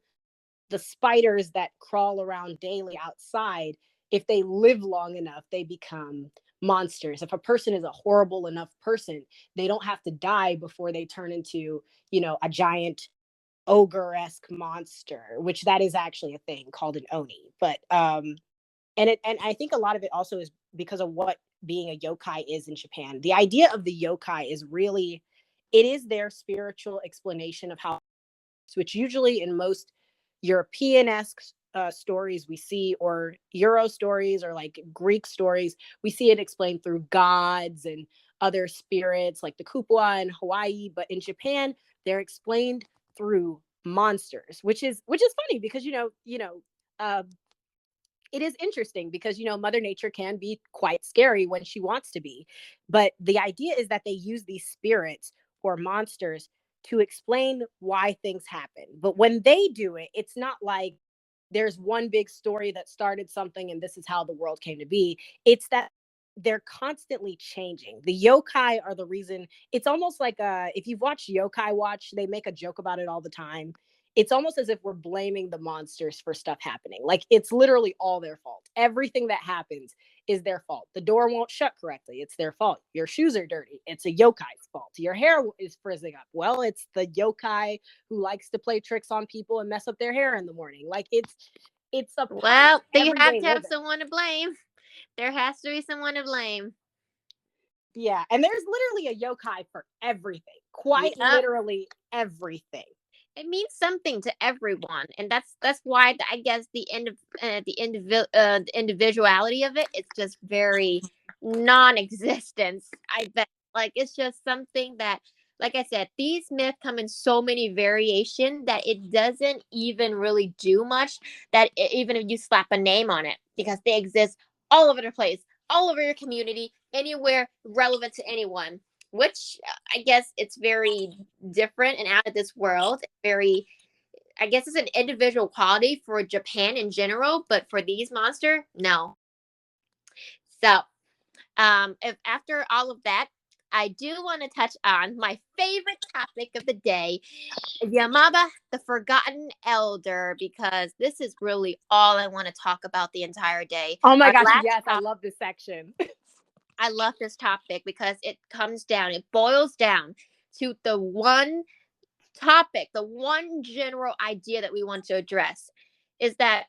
the spiders that crawl around daily outside, if they live long enough, they become monsters. If a person is a horrible enough person, they don't have to die before they turn into, a giant ogre-esque monster, which that is actually a thing called an oni. But and I think a lot of it also is because of what being a yokai is in Japan. The idea of the yokai is really, it is their spiritual explanation of how, which usually in most European-esque stories we see, or Euro stories, or like Greek stories, we see it explained through gods and other spirits like the kupua in Hawaii. But in Japan, they're explained through monsters, which is funny because uh, it is interesting because Mother Nature can be quite scary when she wants to be. But the idea is that they use these spirits or monsters to explain why things happen. But when they do it, it's not like there's one big story that started something and this is how the world came to be. It's that they're constantly changing. The yokai are the reason. It's almost like, if you've watched Yokai Watch, they make a joke about it all the time. It's almost as if we're blaming the monsters for stuff happening. Like, it's literally all their fault. Everything that happens is their fault. The door won't shut correctly. It's their fault. Your shoes are dirty. It's a yokai's fault. Your hair is frizzing up. Well, it's the yokai who likes to play tricks on people and mess up their hair in the morning. Like, it's a part of Well, you have everyday to have living. someone to blame. There has to be someone to blame. Yeah, and there's literally a yokai for everything. Quite Yep. literally everything. It means something to everyone, and that's why I guess the individuality of it, it's just very non-existent. I bet, like, it's just something that, like I said, these myths come in so many variation that it doesn't even really do much, that even if you slap a name on it, because they exist all over the place, all over your community, anywhere relevant to anyone, which I guess it's very different and out of this world. Very, I guess it's an individual quality for Japan in general, but for these monster, no. So, if after all of that, I do want to touch on my favorite topic of the day, Yamaba, the Forgotten Elder, because this is really all I want to talk about the entire day. Oh my Our gosh, last yes, I topic, love this section. I love this topic because it boils down to the one topic, the one general idea that we want to address is that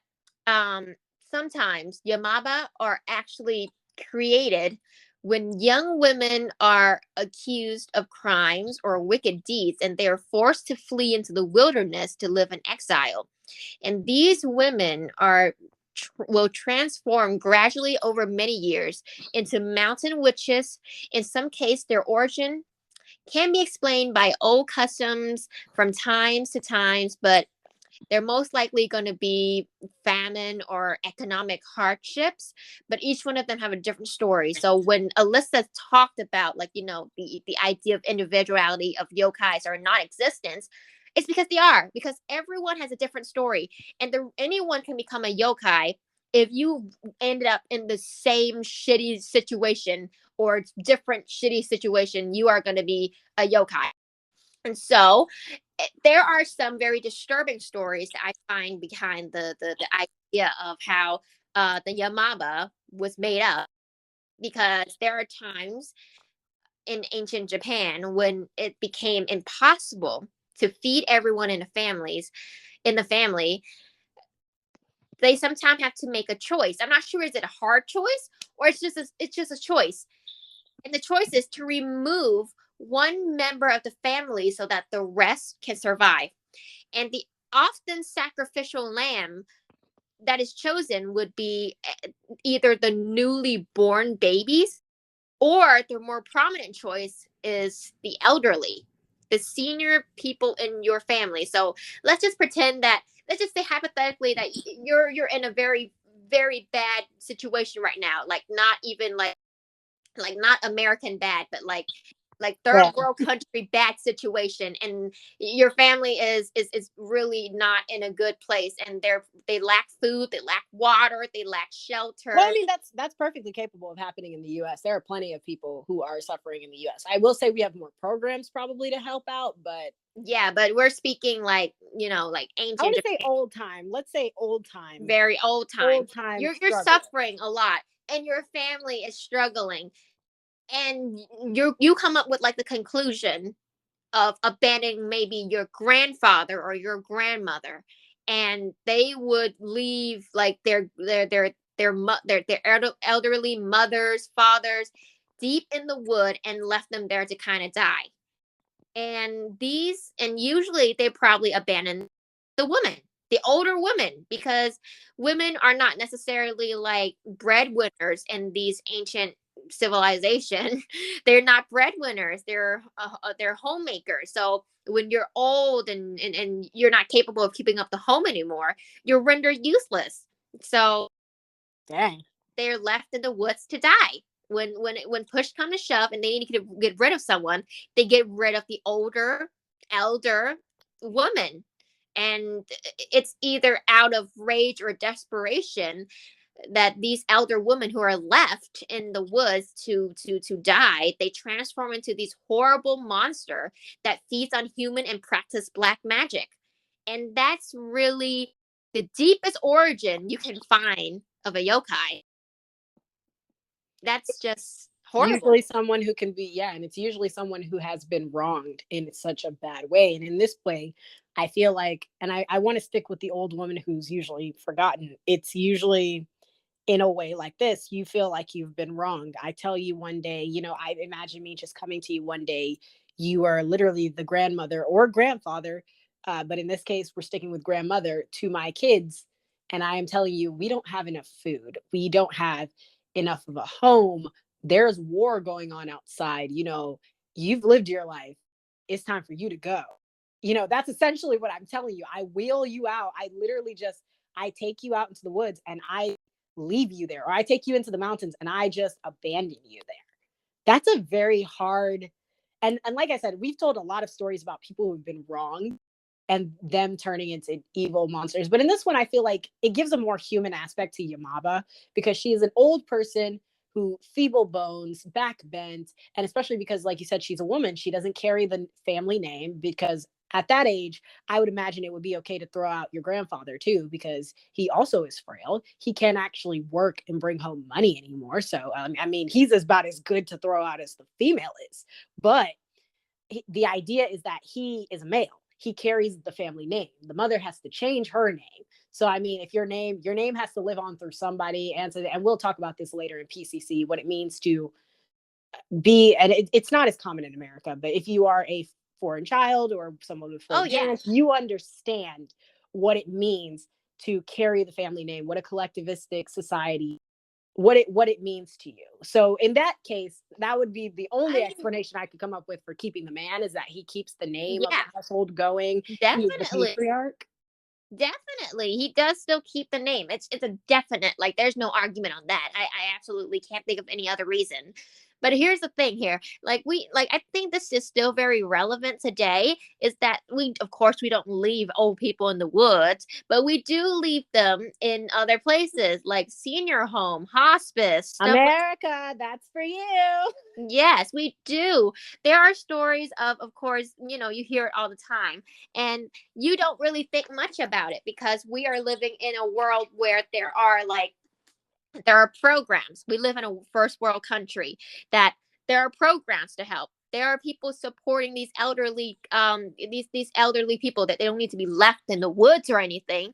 um, sometimes Yamaba are actually created when young women are accused of crimes or wicked deeds and they are forced to flee into the wilderness to live in exile. And these women will transform gradually over many years into mountain witches. In some case, their origin can be explained by old customs from times to times, but they're most likely going to be famine or economic hardships, but each one of them have a different story. So when Alyssa talked about, like, the idea of individuality of yokais or non-existence, it's because they are, because everyone has a different story, and anyone can become a yokai if you ended up in the same shitty situation or different shitty situation. You are going to be a yokai. And so there are some very disturbing stories that I find behind the idea of how the Yamaba was made up, because there are times in ancient Japan when it became impossible to feed everyone in the family. They sometimes have to make a choice. I'm not sure, is it a hard choice or it's just a choice. And the choice is to remove one member of the family so that the rest can survive. And the often sacrificial lamb that is chosen would be either the newly born babies, or the more prominent choice is the elderly, the senior people in your family. So let's just say hypothetically that you're in a very, very bad situation right now, like not even like not American bad, but like third Yeah. world country bad situation, and your family is really not in a good place, and they lack food, they lack water, they lack shelter. Well, I mean, that's perfectly capable of happening in the U.S. There are plenty of people who are suffering in the U.S. I will say we have more programs probably to help out, but Yeah, but we're speaking like, like I want ancient to say Japan, old time. Let's say old time. very old time. Old time You're struggle. suffering a lot, and your family is struggling, and you come up with like the conclusion of abandoning maybe your grandfather or your grandmother, and they would leave like their elderly mothers, fathers, deep in the wood, and left them there to kind of die. And usually they probably abandon the woman, the older women, because women are not necessarily like breadwinners in these ancient civilization. They're not breadwinners, they're homemakers. So when you're old and you're not capable of keeping up the home anymore, you're rendered useless. So Dang. they're left in the woods to die. When push come to shove and they need to get rid of someone, they get rid of the elder woman. And it's either out of rage or desperation that these elder women who are left in the woods to die, they transform into these horrible monster that feeds on human and practice black magic. And that's really the deepest origin you can find of a yokai. That's just horrible. Usually someone who can be, yeah, and it's usually someone who has been wronged in such a bad way. And in this play, I feel like, and I want to stick with the old woman who's usually forgotten. It's usually in a way like this, you feel like you've been wronged. I tell you one day, I imagine me just coming to you one day, you are literally the grandmother or grandfather, but in this case, we're sticking with grandmother to my kids. And I am telling you, we don't have enough food. We don't have enough of a home. There's war going on outside. You've lived your life. It's time for you to go. That's essentially what I'm telling you. I wheel you out. I take you out into the woods and I leave you there, or I take you into the mountains and I just abandon you there. That's a very hard, and like I said, we've told a lot of stories about people who've been wronged and them turning into evil monsters. But in this one, I feel like it gives a more human aspect to Yamaba because she is an old person who feeble bones, back bent, and especially because, like you said, she's a woman, she doesn't carry the family name because at that age, I would imagine it would be okay to throw out your grandfather too, because he also is frail. He can't actually work and bring home money anymore. So, I mean, he's about as good to throw out as the female is. But the idea is that he is a male. He carries the family name. The mother has to change her name. So I mean, if your name has to live on through somebody, and we'll talk about this later in PCC, what it means to be, and it's not as common in America, but if you are a foreign child or someone with Oh foreign yeah. parents, you understand what it means to carry the family name, what a collectivistic society, what it means to you. So in that case, that would be the only I explanation I could come up with for keeping the man, is that he keeps the name of the yeah, household going. He is the definitely. patriarch. Definitely. He does still keep the name. It's a definite, like there's no argument on that. I absolutely can't think of any other reason. But here's the thing here. Like I think this is still very relevant today, is that we of course we don't leave old people in the woods, but we do leave them in other places like senior home, hospice, stuff like. America, that's for you. Yes, we do. There are stories of course, you hear it all the time, and you don't really think much about it because we are living in a world where there are programs. We live in a first world country that there are programs to help. There are people supporting these elderly these elderly people, that they don't need to be left in the woods or anything.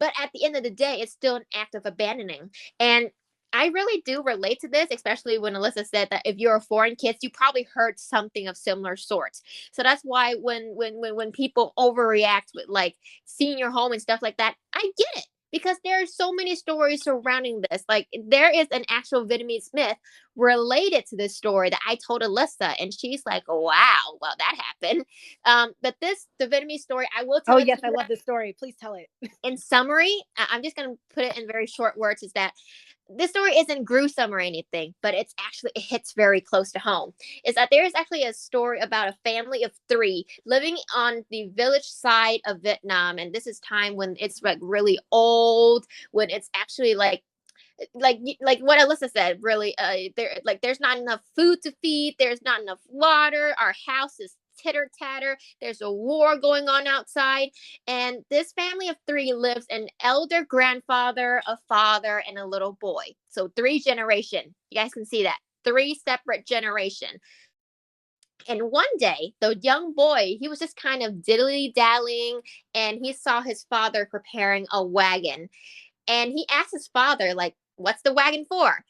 But at the end of the day, it's still an act of abandoning. And I really do relate to this, especially when Alyssa said that if you're a foreign kid, you probably heard something of similar sorts. So that's why when people overreact with like senior home and stuff like that, I get it. Because there are so many stories surrounding this. Like there is an actual Vietnamese myth related to this story that I told Alyssa, and she's like, "Wow, well that happened." But the Vietnamese story, I will Oh tell it yes, to I you love this story. Please tell it. in summary. I'm just going to put it in very short words, is that this story isn't gruesome or anything, but it hits very close to home. Is that there is actually a story about a family of three living on the village side of Vietnam, and this is time when it's like really old, when it's actually like what Alyssa said, really, there's not enough food to feed, there's not enough water, our house is titter tatter, there's a war going on outside, and this family of three lives an elder grandfather, a father, and a little boy. So three generation. You guys can see that. Three separate generation. And one day, the young boy, he was just kind of diddly dallying, and he saw his father preparing a wagon. And he asked his father, like, what's the wagon for?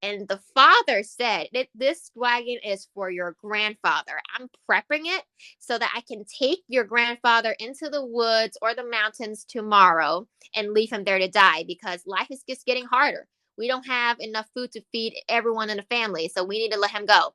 And the father said, this wagon is for your grandfather. I'm prepping it so that I can take your grandfather into the woods or the mountains tomorrow and leave him there to die, because life is just getting harder. We don't have enough food to feed everyone in the family, so we need to let him go,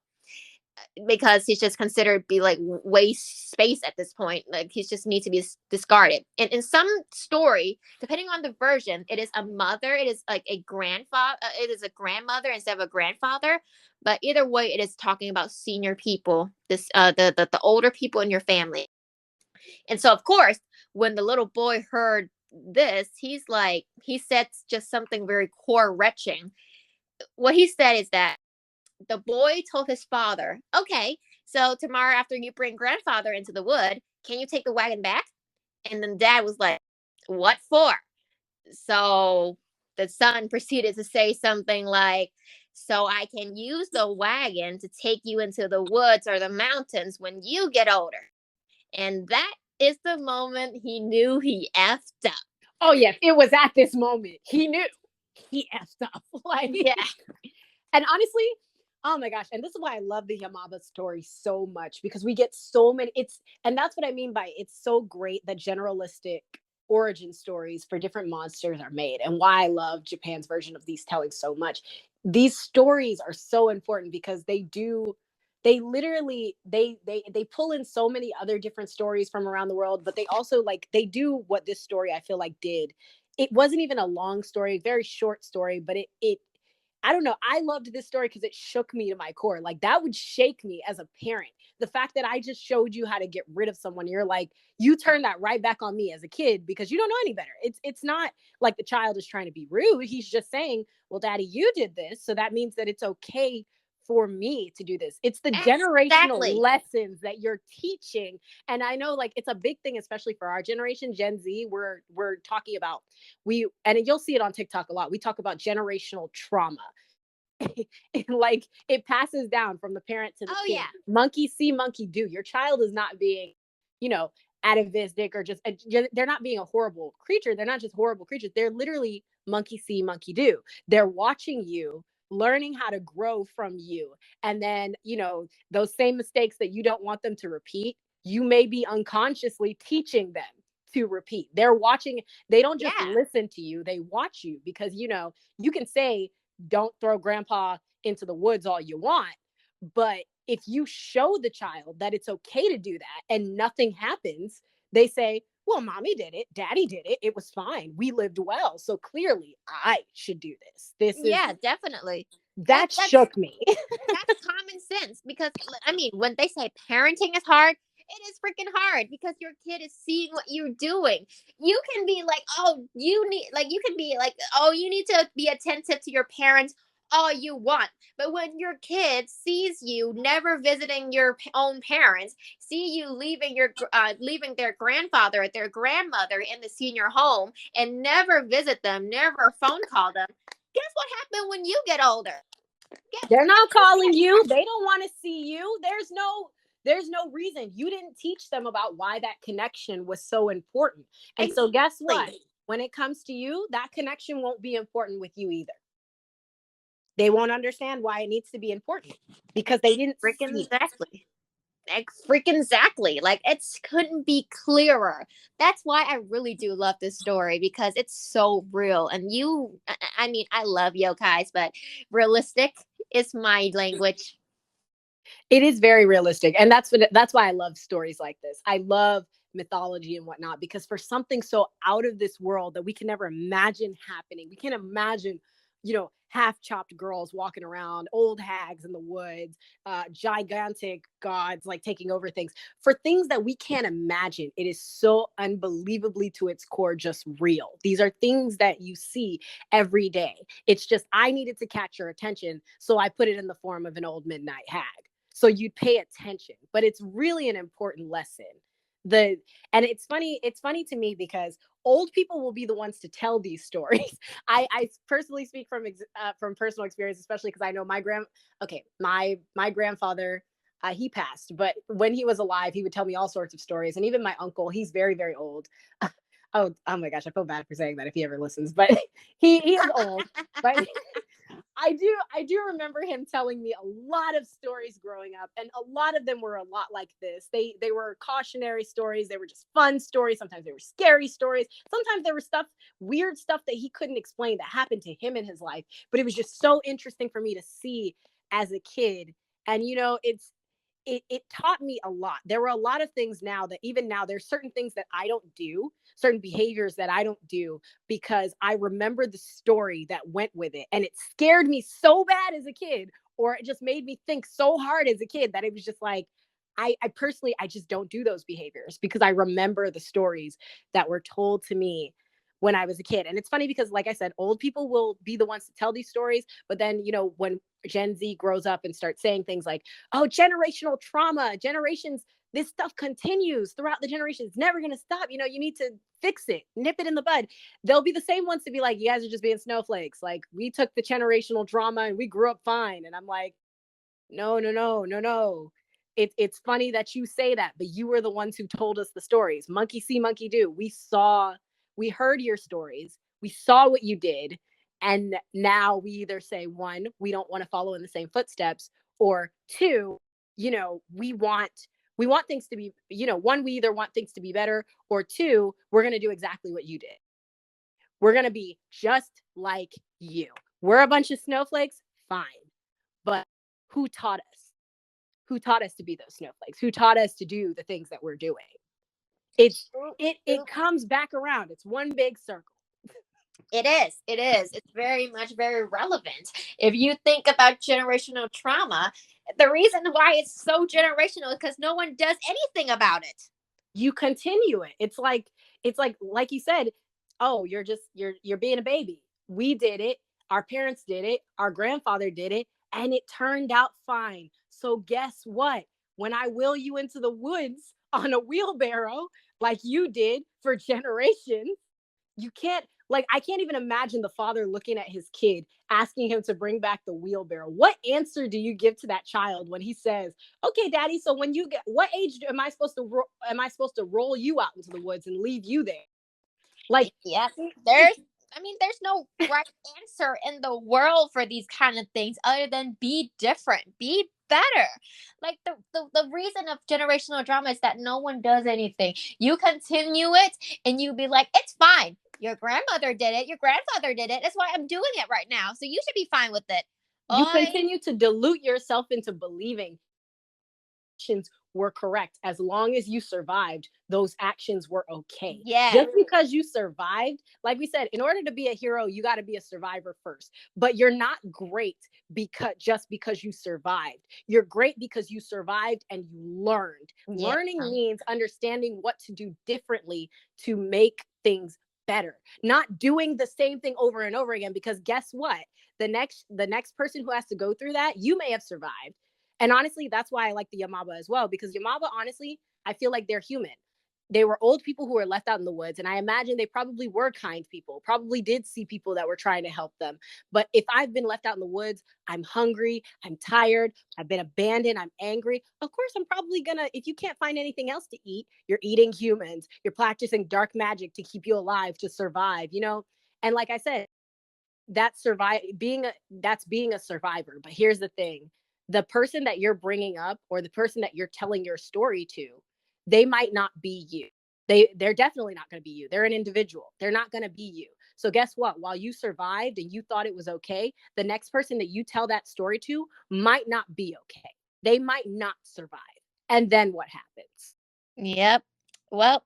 because he's just considered be like waste space at this point. Like he's just needs to be discarded. And in some story, depending on the version, it is a mother, it is like a grandfather, it is a grandmother instead of a grandfather. But either way, it is talking about senior people, this the older people in your family. And so of course, when the little boy heard this, he said just something very core retching. What he said is that the boy told his father, okay, so tomorrow after you bring grandfather into the wood, can you take the wagon back? And then dad was like, what for? So the son proceeded to say something like, so I can use the wagon to take you into the woods or the mountains when you get older. And that is the moment he knew he effed up. Oh yes, it was at this moment he knew he effed up. Like, Yeah. and honestly, oh my gosh, and this is why I love the Yamauba story so much, because we get so many. And that's what I mean by it's so great that generalistic origin stories for different monsters are made, and why I love Japan's version of these telling so much. These stories are so important because they literally they pull in so many other different stories from around the world, but they also like they do what this story I feel like did. It wasn't even a long story, very short story, but it I don't know. I loved this story because it shook me to my core. Like that would shake me as a parent. The fact that I just showed you how to get rid of someone, you're like, you turn that right back on me as a kid because you don't know any better. It's not like the child is trying to be rude. He's just saying, well, daddy, you did this. So that means that it's okay for me to do this. It's the generational Exactly. lessons that you're teaching. And I know like it's a big thing, especially for our generation, Gen Z. We're talking about and you'll see it on TikTok a lot. We talk about generational trauma. Like it passes down from the parent to the Oh kid. yeah. Monkey see, monkey do. Your child is not being, you know, atavistic or just they're not being a horrible creature. They're not just horrible creatures. They're literally monkey see, monkey do. They're watching you, learning how to grow from you. And then, those same mistakes that you don't want them to repeat, you may be unconsciously teaching them to repeat. They're watching, they don't just Yeah. listen to you, they watch you because you can say don't throw grandpa into the woods all you want. But if you show the child that it's okay to do that and nothing happens, they say, well, mommy did it, daddy did it, it was fine, we lived well, so clearly I should do this. Yeah, definitely. That That's shook me. that's common sense because I mean, when they say parenting is hard, it is freaking hard because your kid is seeing what you're doing. You can be like, oh, you can be like, oh, you need to be attentive to your parents all you want. But when your kid sees you never visiting your own parents, see you leaving their grandfather or their grandmother in the senior home and never visit them, never phone call them, guess what happened when you get older? They're not calling you. They don't want to see you. There's no reason. You didn't teach them about why that connection was so important. And so guess what? Exactly. When it comes to you, that connection won't be important with you either. They won't understand why it needs to be important because they didn't Freaking see it. exactly. Freaking exactly. Like it couldn't be clearer. That's why I really do love this story because it's so real. And I mean, I love yokais, but realistic is my language. It is very realistic, and that's why I love stories like this. I love mythology and whatnot because for something so out of this world that we can never imagine happening, we can imagine, half chopped girls walking around, old hags in the woods, gigantic gods like taking over things. For things that we can't imagine, it is so unbelievably to its core just real. These are things that you see every day. It's just I needed to catch your attention, so I put it in the form of an old midnight hag so you'd pay attention. But it's really an important lesson. The and it's funny to me because old people will be the ones to tell these stories. I personally speak from personal experience, especially because I know my grandfather, he passed, but when he was alive he would tell me all sorts of stories. And even my uncle, he's very very old. Oh my gosh, I feel bad for saying that if he ever listens, but he is old. But I do remember him telling me a lot of stories growing up, and a lot of them were a lot like this. They were cautionary stories, they were just fun stories, sometimes they were scary stories, sometimes there were weird stuff that he couldn't explain that happened to him in his life, but it was just so interesting for me to see as a kid. And it taught me a lot. There were a lot of things now that even now there's certain things that I don't do, certain behaviors that I don't do because I remember the story that went with it. And it scared me so bad as a kid, or it just made me think so hard as a kid that it was just like, I personally, I just don't do those behaviors because I remember the stories that were told to me when I was a kid. And it's funny because, like I said, old people will be the ones to tell these stories. But then, when Gen Z grows up and starts saying things like, oh, generational trauma, generations, this stuff continues throughout the generations. It's never going to stop. You need to fix it, nip it in the bud. They'll be the same ones to be like, you guys are just being snowflakes. Like, we took the generational trauma and we grew up fine. And I'm like, no, no, no, no, no. It's funny that you say that, but you were the ones who told us the stories. Monkey see, monkey do. We heard your stories. We saw what you did. And now we either say, one, we don't want to follow in the same footsteps, or two, we want things to be, one, we either want things to be better, or two, we're going to do exactly what you did. We're going to be just like you. We're a bunch of snowflakes, fine. But who taught us? Who taught us to be those snowflakes? Who taught us to do the things that we're doing? It's it comes back around. It's one big circle. It is. It is. It's very much very relevant. If you think about generational trauma, the reason why it's so generational is because no one does anything about it. You continue it. It's like you said, oh, you're being a baby. We did it. Our parents did it. Our grandfather did it. and it turned out fine. So guess what? When I wheel you into the woods on a wheelbarrow, like you did for generations, you can't, like, I can't even imagine the father looking at his kid asking him to bring back the wheelbarrow. What answer do you give to that child when he says, "Okay, daddy, so when you get, what age am I supposed to roll you out into the woods and leave you there?" Like, Yep. There's no right answer in the world for these kind of things other than be different, be better. Like the reason of generational drama is that no one does anything. You continue it and you be like, it's fine. Your grandmother did it, your grandfather did it. That's why I'm doing it right now. So you should be fine with it. you I continue to dilute yourself into believing actions were correct. As long as you survived, those actions were okay. Yes. Just because you survived, like we said, in order to be a hero, you got to be a survivor first. But you're not great because you survived. You're great because you survived and you learned. Yeah. Learning means understanding what to do differently to make things better. Not doing the same thing over and over again, because guess what? The next person who has to go through that, you may have survived. And honestly, that's why I like the Yamauba as well, because Yamauba, honestly, I feel like they're human. They were old people who were left out in the woods. And I imagine they probably were kind people, probably did see people that were trying to help them. But if I've been left out in the woods, I'm hungry, I'm tired, I've been abandoned, I'm angry. Of course, I'm probably gonna, if you can't find anything else to eat, you're eating humans, you're practicing dark magic to keep you alive, to survive, you know? And like I said, that's being a survivor. But here's the thing: the person that you're bringing up, or the person that you're telling your story to, they might not be you. They're definitely not going to be you. They're an individual. They're not going to be you. So guess what? While you survived and you thought it was okay, the next person that you tell that story to might not be okay. They might not survive. And then what happens? Yep. Well,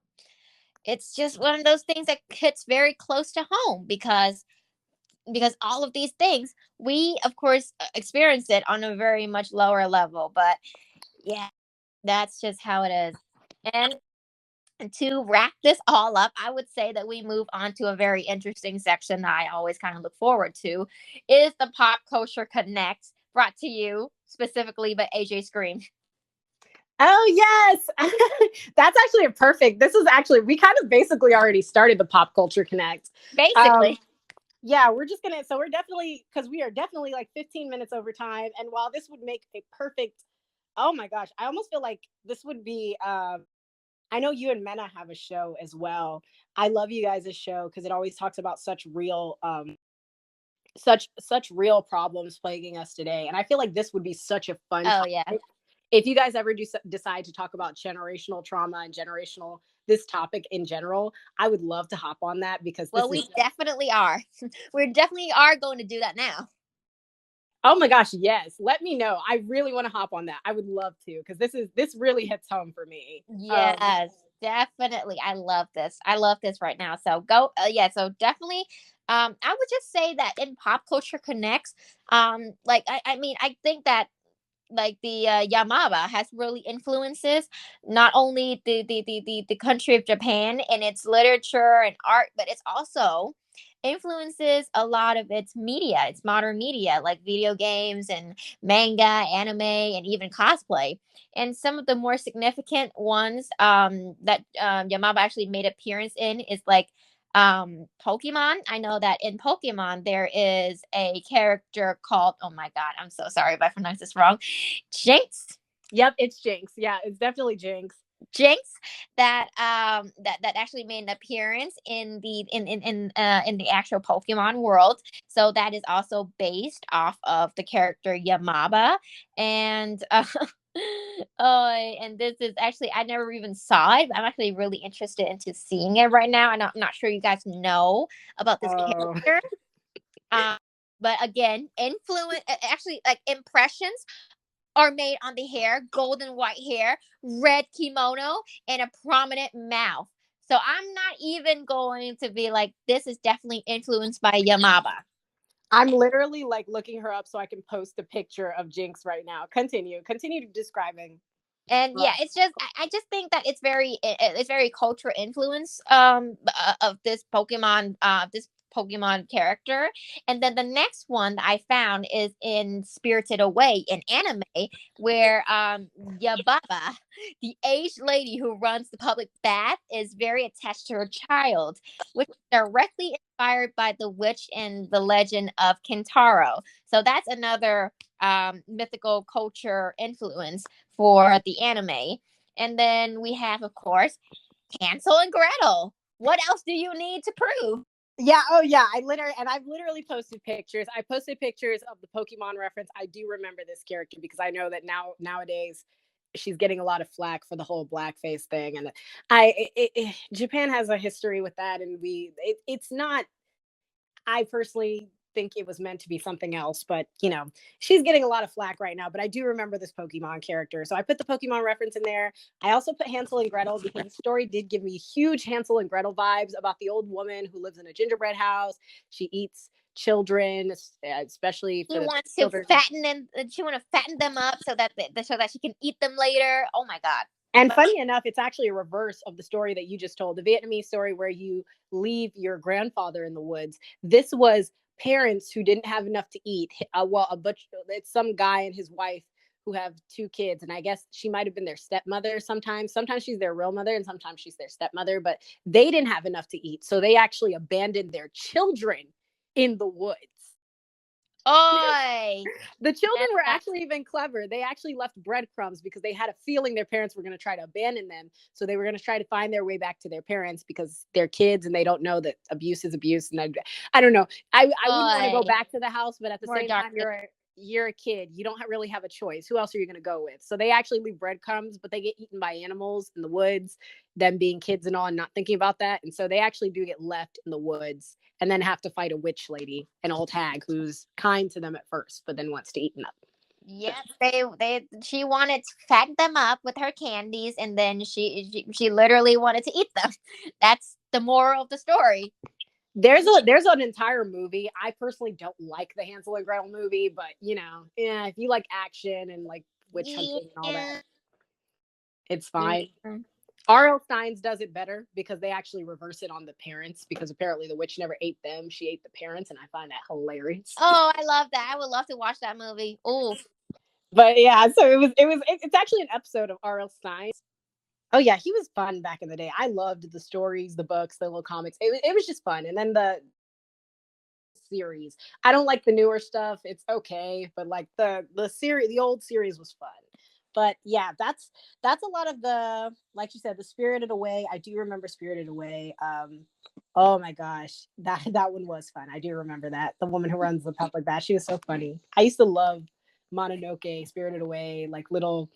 it's just one of those things that hits very close to home because all of these things we of course experience it on a very much lower level, but yeah, that's just how it is. And to wrap this all up, I would say that we move on to a very interesting section that I always kind of look forward to, is the Pop Culture Connect, brought to you specifically by AJ Scream. Oh yes. That's actually a perfect. This is actually, we kind of basically already started the Pop Culture Connect. Um Basically. yeah, we're just gonna, so we're definitely, because we are definitely like 15 minutes over time. And while this would make a perfect, oh my gosh, I almost feel like this would be I know you and Mena have a show as well. I love you guys' show because it always talks about such real problems plaguing us today. And I feel like this would be such a fun Oh yeah. topic. If you guys ever decide to talk about generational trauma and generational, this topic in general, I would love to hop on that, because this Well, is, we definitely are. We definitely are going to do that now. oh my gosh, yes. Let me know. I really want to hop on that. I would love to, because this really hits home for me. Yes, definitely. I love this. I love this right now. So go, yeah. So definitely, I would just say that in Pop Culture Connects, like I mean, I think that like the Yamaba has really influences not only the country of Japan and its literature and art, but it's also influences a lot of its media, its modern media, like video games and manga, anime, and even cosplay. And some of the more significant ones that Yamaba actually made appearance in is like Pokemon. I know that in Pokemon there is a character called, oh my god, I'm so sorry if I pronounce this wrong, Jinx. Yep, it's Jinx. Yeah, it's definitely Jinx. Jinx, that actually made an appearance in in the actual Pokemon world. So that is also based off of the character Yamaba. And oh, and this is actually, I never even saw it, but I'm actually really interested into seeing it right now. And I'm not sure you guys know about this Oh, character. Um, but again, influence, actually, like impressions are made on the hair, golden white hair, red kimono, and a prominent mouth. So I'm not even going to be like, this is definitely influenced by Yamaba. I'm literally like looking her up so I can post a picture of Jinx right now. Continue describing. And yeah, Well, it's just I just think that it's very cultural influence of this Pokemon Pokemon character. And then the next one that I found is in Spirited Away in anime, where Yababa, the aged lady who runs the public bath, is very attached to her child, which is directly inspired by the witch in the legend of Kintaro. So that's another mythical culture influence for the anime. And then we have, of course, Hansel and Gretel. What else do you need to prove? Yeah. Oh, yeah. I've literally posted pictures. I posted pictures of the Pokemon reference. I do remember this character because I know that nowadays she's getting a lot of flack for the whole blackface thing, and Japan has a history with that, and it's not. I personally think it was meant to be something else, but she's getting a lot of flack right now. But I do remember this Pokemon character, so I put the Pokemon reference in there. I also put Hansel and Gretel because the story did give me huge Hansel and Gretel vibes about the old woman who lives in a gingerbread house. She eats children, especially for She the wants to children. fatten them. She want to fatten them up so that she can eat them later. Oh my god! And funny enough, it's actually a reverse of the story that you just told, the Vietnamese story where you leave your grandfather in the woods. This was parents who didn't have enough to eat. Well, a butcher, it's some guy and his wife who have two kids, and I guess she might have been their stepmother sometimes. Sometimes she's their real mother, and sometimes she's their stepmother. But they didn't have enough to eat, so they actually abandoned their children in the woods. Oi! The children were actually even clever. They actually left breadcrumbs because they had a feeling their parents were going to try to abandon them. So they were going to try to find their way back to their parents because they're kids and they don't know that abuse is abuse. And I don't know. I wouldn't want to go back to the house, but at the More same dark. time, you're a kid. You don't really have a choice. Who else are you going to go with? So they actually leave breadcrumbs, but they get eaten by animals in the woods, them being kids and all, and not thinking about that. And so they actually do get left in the woods and then have to fight a witch lady, an old hag who's kind to them at first, but then wants to eat them up. Yep, she wanted to fatten them up with her candies, and then she literally wanted to eat them. That's the moral of the story. There's an entire movie. I personally don't like the Hansel and Gretel movie, but yeah, if you like action and like witch hunting and all that, it's fine. Yeah. R.L. Stein's does it better because they actually reverse it on the parents because apparently the witch never ate them; she ate the parents, and I find that hilarious. Oh, I love that. I would love to watch that movie. Oh, But yeah, so it's actually an episode of R.L. Stein. Oh yeah, he was fun back in the day. I loved the stories, the books, the little comics. It was just fun. And then the series. I don't like the newer stuff. It's okay, but like the series, the old series was fun. But yeah, that's a lot of the, like you said, the Spirited Away. I do remember Spirited Away. Oh my gosh, that one was fun. I do remember that. The woman who runs the public bath, she was so funny. I used to love Mononoke, Spirited Away, like little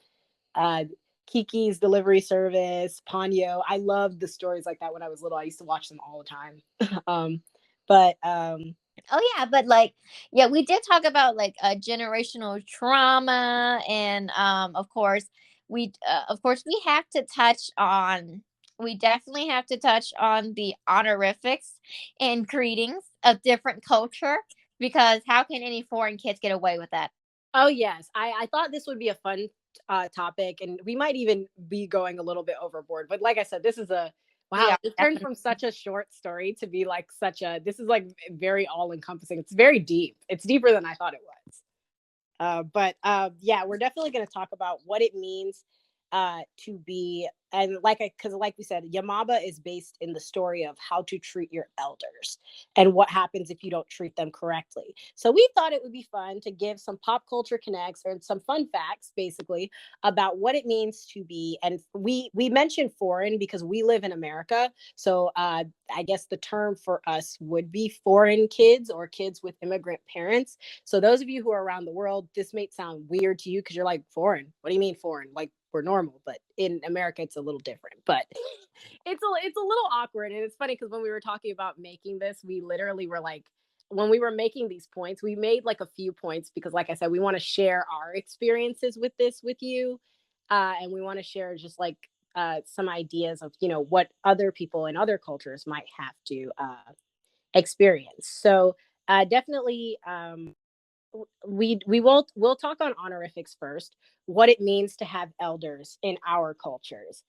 uh Kiki's Delivery Service, Ponyo. I loved the stories like that when I was little. I used to watch them all the time. But oh yeah, but like, yeah, we did talk about like generational trauma, and of course we have to touch on. We definitely have to touch on the honorifics and greetings of different culture, because how can any foreign kids get away with that? oh yes, I thought this would be a fun topic, and we might even be going a little bit overboard. But like I said, this is a We wow. are It turned definitely. from such a short story to be like such a. This is like very all encompassing. It's very deep. It's deeper than I thought it was. But yeah, we're definitely going to talk about what it means to be, and because like we said, Yamauba is based in the story of how to treat your elders and what happens if you don't treat them correctly. So we thought it would be fun to give some pop culture connects and some fun facts, basically, about what it means to be. And we mentioned foreign because we live in America, so I guess the term for us would be foreign kids or kids with immigrant parents. So those of you who are around the world, this may sound weird to you because you're like, foreign. What do you mean foreign? Like we're normal, but in America it's a little different. But it's a little awkward, and it's funny because when we were talking about making this, we literally were like, when we were making these points, we made like a few points because, like I said, we want to share our experiences with this with you, and we want to share just like some ideas of what other people in other cultures might have to experience. So definitely we'll talk on honorifics first, what it means to have elders in our cultures.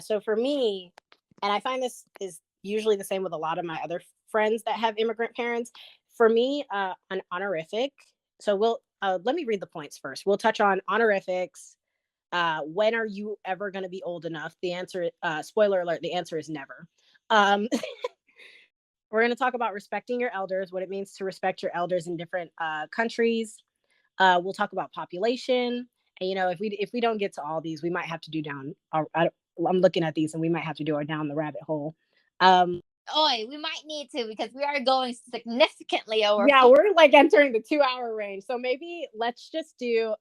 So for me, and I find this is usually the same with a lot of my other friends that have immigrant parents. For me, an honorific. So we'll let me read the points first. We'll touch on honorifics. When are you ever going to be old enough? The answer, spoiler alert, the answer is never. Um, we're going to talk about respecting your elders, what it means to respect your elders in different countries. We'll talk about population, and if we don't get to all these, we might have to do down. I'm looking at these, and we might have to do our down the rabbit hole. Um, Oi, we might need to because we are going significantly over. yeah, we're like entering the 2 hour range, so maybe let's just do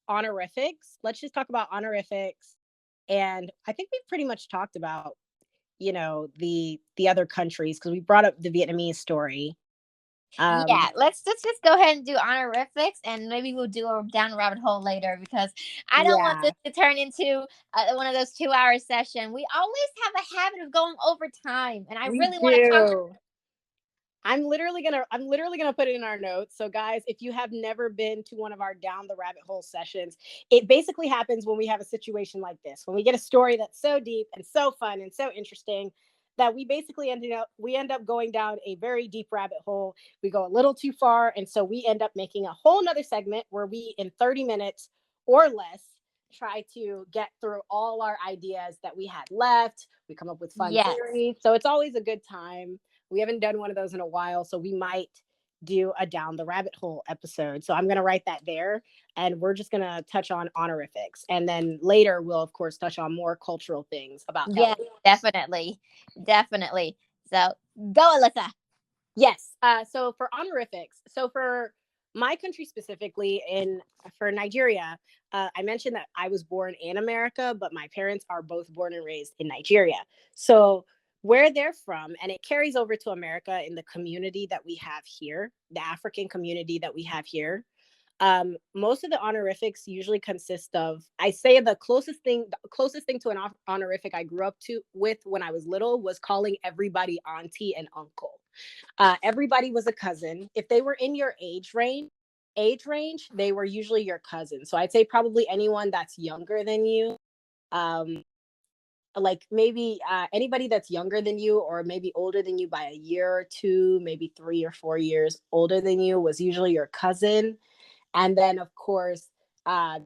honorifics. Let's just talk about honorifics, and I think we've pretty much talked about the other countries because we brought up the Vietnamese story. Yeah, let's just go ahead and do honorifics, and maybe we'll do a down rabbit hole later because I don't want Yeah, this to turn into one of those 2 hour sessions. We always have a habit of going over time, and I we really want to talk. do. I'm literally gonna put it in our notes. So guys, if you have never been to one of our down the rabbit hole sessions, it basically happens when we have a situation like this, when we get a story that's so deep and so fun and so interesting that we basically end up going down a very deep rabbit hole. We go a little too far, and so we end up making a whole nother segment where we, in 30 minutes or less, try to get through all our ideas that we had left. We come up with fun Yes. theories. So it's always a good time. We haven't done one of those in a while, so we might do a down the rabbit hole episode. So I'm going to write that there, and we're just going to touch on honorifics. And then later we'll of course touch on more cultural things about Yes, elders. definitely. Definitely. So go, Alyssa. Yes. So for honorifics, so for my country specifically, in for Nigeria, I mentioned that I was born in America, but my parents are both born and raised in Nigeria. So where they're from, and it carries over to America in the community that we have here, the African community that we have here. Most of the honorifics usually consist of, I say the closest thing to an honorific I grew up to with when I was little was calling everybody auntie and uncle. Everybody was a cousin. If they were in your age range, they were usually your cousin. So I'd say probably anyone that's younger than you, um, like maybe anybody that's younger than you or maybe older than you by a year or two, maybe 3 or 4 years older than you was usually your cousin. And then of course, uh,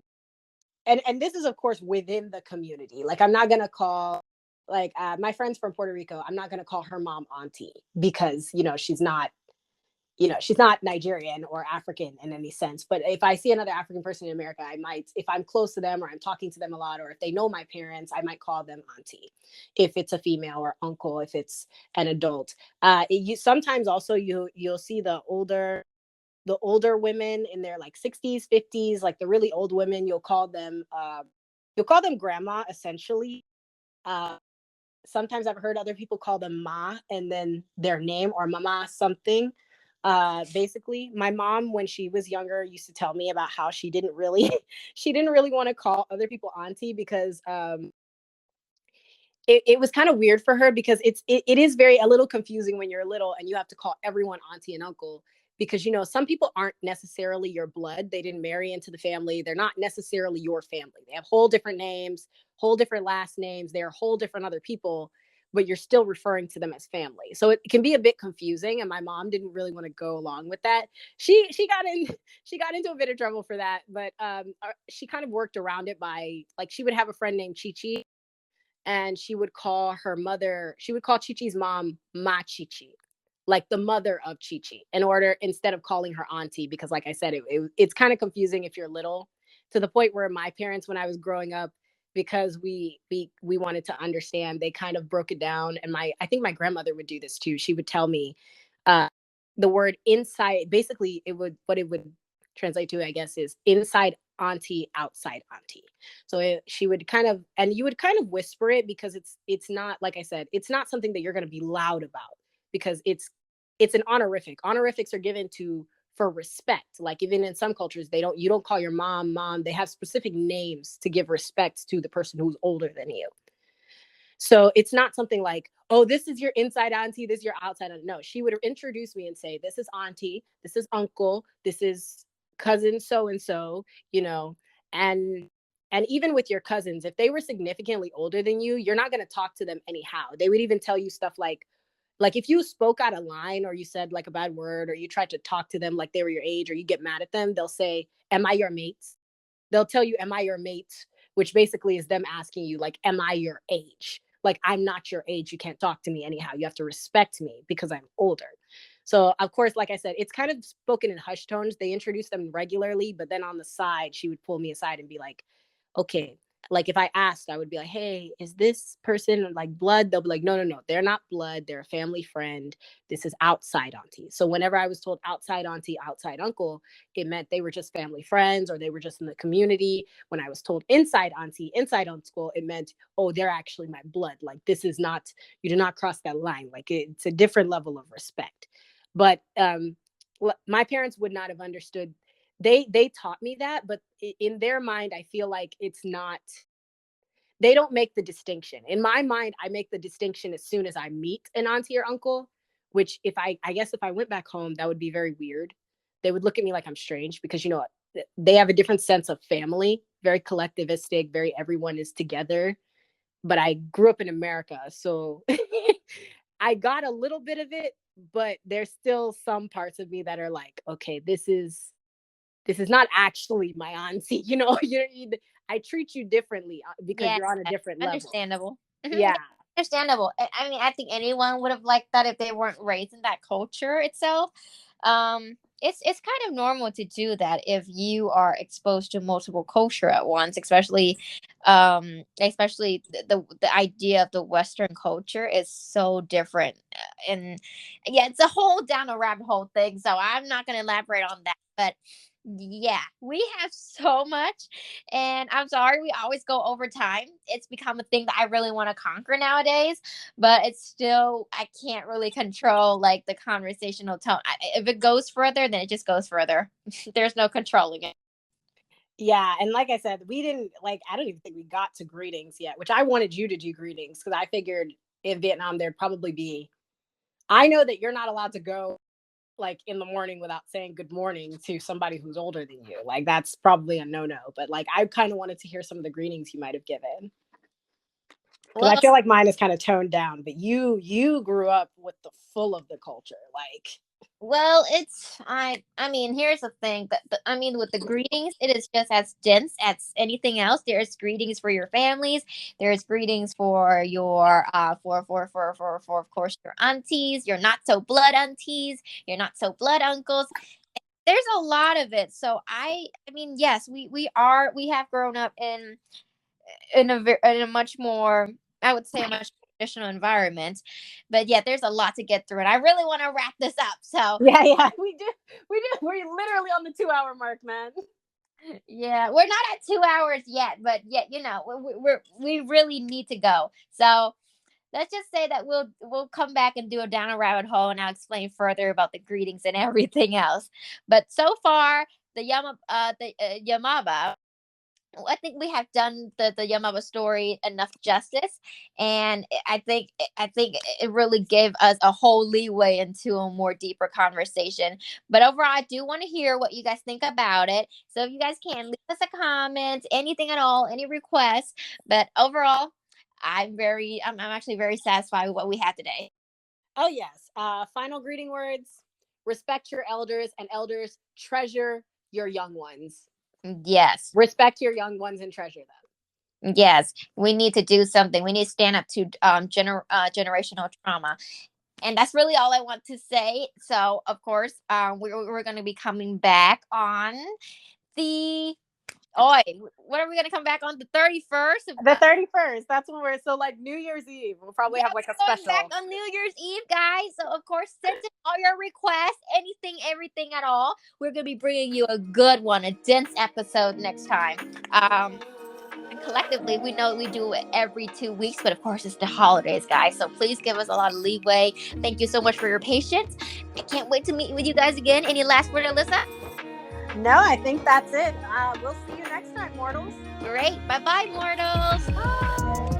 and this is of course within the community. Like I'm not gonna call like my friends from Puerto Rico. I'm not gonna call her mom auntie because she's not Nigerian or African in any sense. But if I see another African person in America, I might, if I'm close to them or I'm talking to them a lot, or if they know my parents, I might call them auntie if it's a female, or uncle if it's an adult. Sometimes also you'll see the older women in their like 60s, 50s, like the really old women. You'll call them grandma essentially. Uh, Sometimes I've heard other people call them ma and then their name, or mama something. Basically, my mom, when she was younger, used to tell me about how she didn't really she didn't really want to call other people auntie because it was kind of weird for her, because it is very a little confusing when you're little and you have to call everyone auntie and uncle, because some people aren't necessarily your blood. They didn't marry into the family. They're not necessarily your family. They have whole different names, whole different last names. They're whole different other people, but you're still referring to them as family. So it can be a bit confusing, and my mom didn't really want to go along with that. She got into a bit of trouble for that, but she kind of worked around it by, like, she would have a friend named Chi Chi, and she would call Chi Chi's mom Ma Chi Chi, like the mother of Chi Chi, instead of calling her auntie, because like I said, it's kind of confusing if you're little, to the point where my parents, when I was growing up, because we wanted to understand, they kind of broke it down. And I think my grandmother would do this too. She would tell me uh the word inside, basically what it would translate to, I guess, is inside auntie, outside auntie. So she would kind of, and you would kind of whisper it, because it's not, like I said, it's not something that you're going to be loud about, because it's an honorific. Honorifics are given to for respect. Like, even in some cultures, you don't call your mom mom. They have specific names to give respect to the person who's older than you. So it's not something like, oh, this is your inside auntie, this is your outside auntie. No, she would introduce me and say, this is auntie, this is uncle, this is cousin so and so, and And even with your cousins, if they were significantly older than you, you're not going to talk to them anyhow. They would even tell you stuff like if you spoke out of line or you said like a bad word or you tried to talk to them like they were your age or you get mad at them, they'll say, "Am I your mates?" They'll tell you, "Am I your mates?" Which basically is them asking you, like, "Am I your age?" Like, I'm not your age. You can't talk to me anyhow. You have to respect me because I'm older. So, of course, like I said, it's kind of spoken in hushed tones. They introduce them regularly, but then on the side, she would pull me aside and be like, "Okay." Like if I asked, I would be like, "Hey, is this person like blood?" They'll be like, "No, no, no. They're not blood. They're a family friend. This is outside auntie." So whenever I was told outside auntie, outside uncle, it meant they were just family friends or they were just in the community. When I was told inside auntie, inside uncle, it meant, oh, they're actually my blood. Like this is not, you do not cross that line. Like it's a different level of respect. But my parents would not have understood. They taught me that, but in their mind, I feel like it's not, they don't make the distinction. In my mind, I make the distinction as soon as I meet an auntie or uncle, which if I guess if I went back home, that would be very weird. They would look at me like I'm strange because, you know, they have a different sense of family, very collectivistic, very everyone is together. But I grew up in America, so I got a little bit of it, but there's still some parts of me that are like, okay, this is not actually my auntie, you know. I treat you differently because Yes, you're on a different level. understandable. Yeah, Understandable. I mean, I think anyone would have liked that if they weren't raised in that culture itself. It's kind of normal to do that if you are exposed to multiple culture at once, especially the idea of the Western culture is so different, and yeah, it's a whole down a rabbit hole thing. So I'm not going to elaborate on that, but yeah, we have so much, and I'm sorry we always go over time. It's become a thing that I really want to conquer nowadays, but it's still, I can't really control like the conversational tone. If it goes further, then it just goes further. There's no controlling it. yeah, and like I said, we didn't like. I don't even think we got to greetings yet, which I wanted you to do greetings because I figured in Vietnam there'd probably be. I know that you're not allowed to go like in the morning without saying good morning to somebody who's older than you. Like that's probably a no-no. But like I kind of wanted to hear some of the greetings you might have given. Because Well, I feel like mine is kind of toned down, but you grew up with the full of the culture. Like it's I mean, here's the thing that I mean, with the greetings, it is just as dense as anything else. There's greetings for your families. There's greetings for your for of course your aunties, your not so blood aunties, your not so blood uncles. There's a lot of it. So I mean, yes, we have grown up in a much more, I would say, a much traditional environment. But yeah, there's a lot to get through, and I really want to wrap this up. So yeah, yeah, we do. We're literally on the 2 hour mark, man. yeah, we're not at 2 hours yet, but yet we really need to go. So let's just say that we'll come back and do a down a rabbit hole, and I'll explain further about the greetings and everything else. But so far, the Yamaba, I think we have done the Yamaba story enough justice, and I think it really gave us a whole leeway into a more deeper conversation. But overall, I do want to hear what you guys think about it. So if you guys can leave us a comment, anything at all, any requests. But overall, I'm actually very satisfied with what we had today. Oh yes. Final greeting words: respect your elders, and elders treasure your young ones. Yes. Respect your young ones and treasure them. Yes, we need to do something. We need to stand up to generational trauma, and that's really all I want to say. So, of course, we're going to be coming back on the. Oh, what are we going to come back on the 31st? The 31st. That's when we're so like New Year's Eve. We'll probably Yeah, have like a we're going back special. on New Year's Eve, guys. So, of course, send in all your requests, anything, everything at all. We're going to be bringing you a good one, a dense episode next time. And collectively, we know we do it every 2 weeks, but of course, it's the holidays, guys. So please give us a lot of leeway. Thank you so much for your patience. I can't wait to meet with you guys again. Any last word, Alyssa? No, I think that's it. We'll see you next time, mortals. Great. Bye bye, mortals. Bye.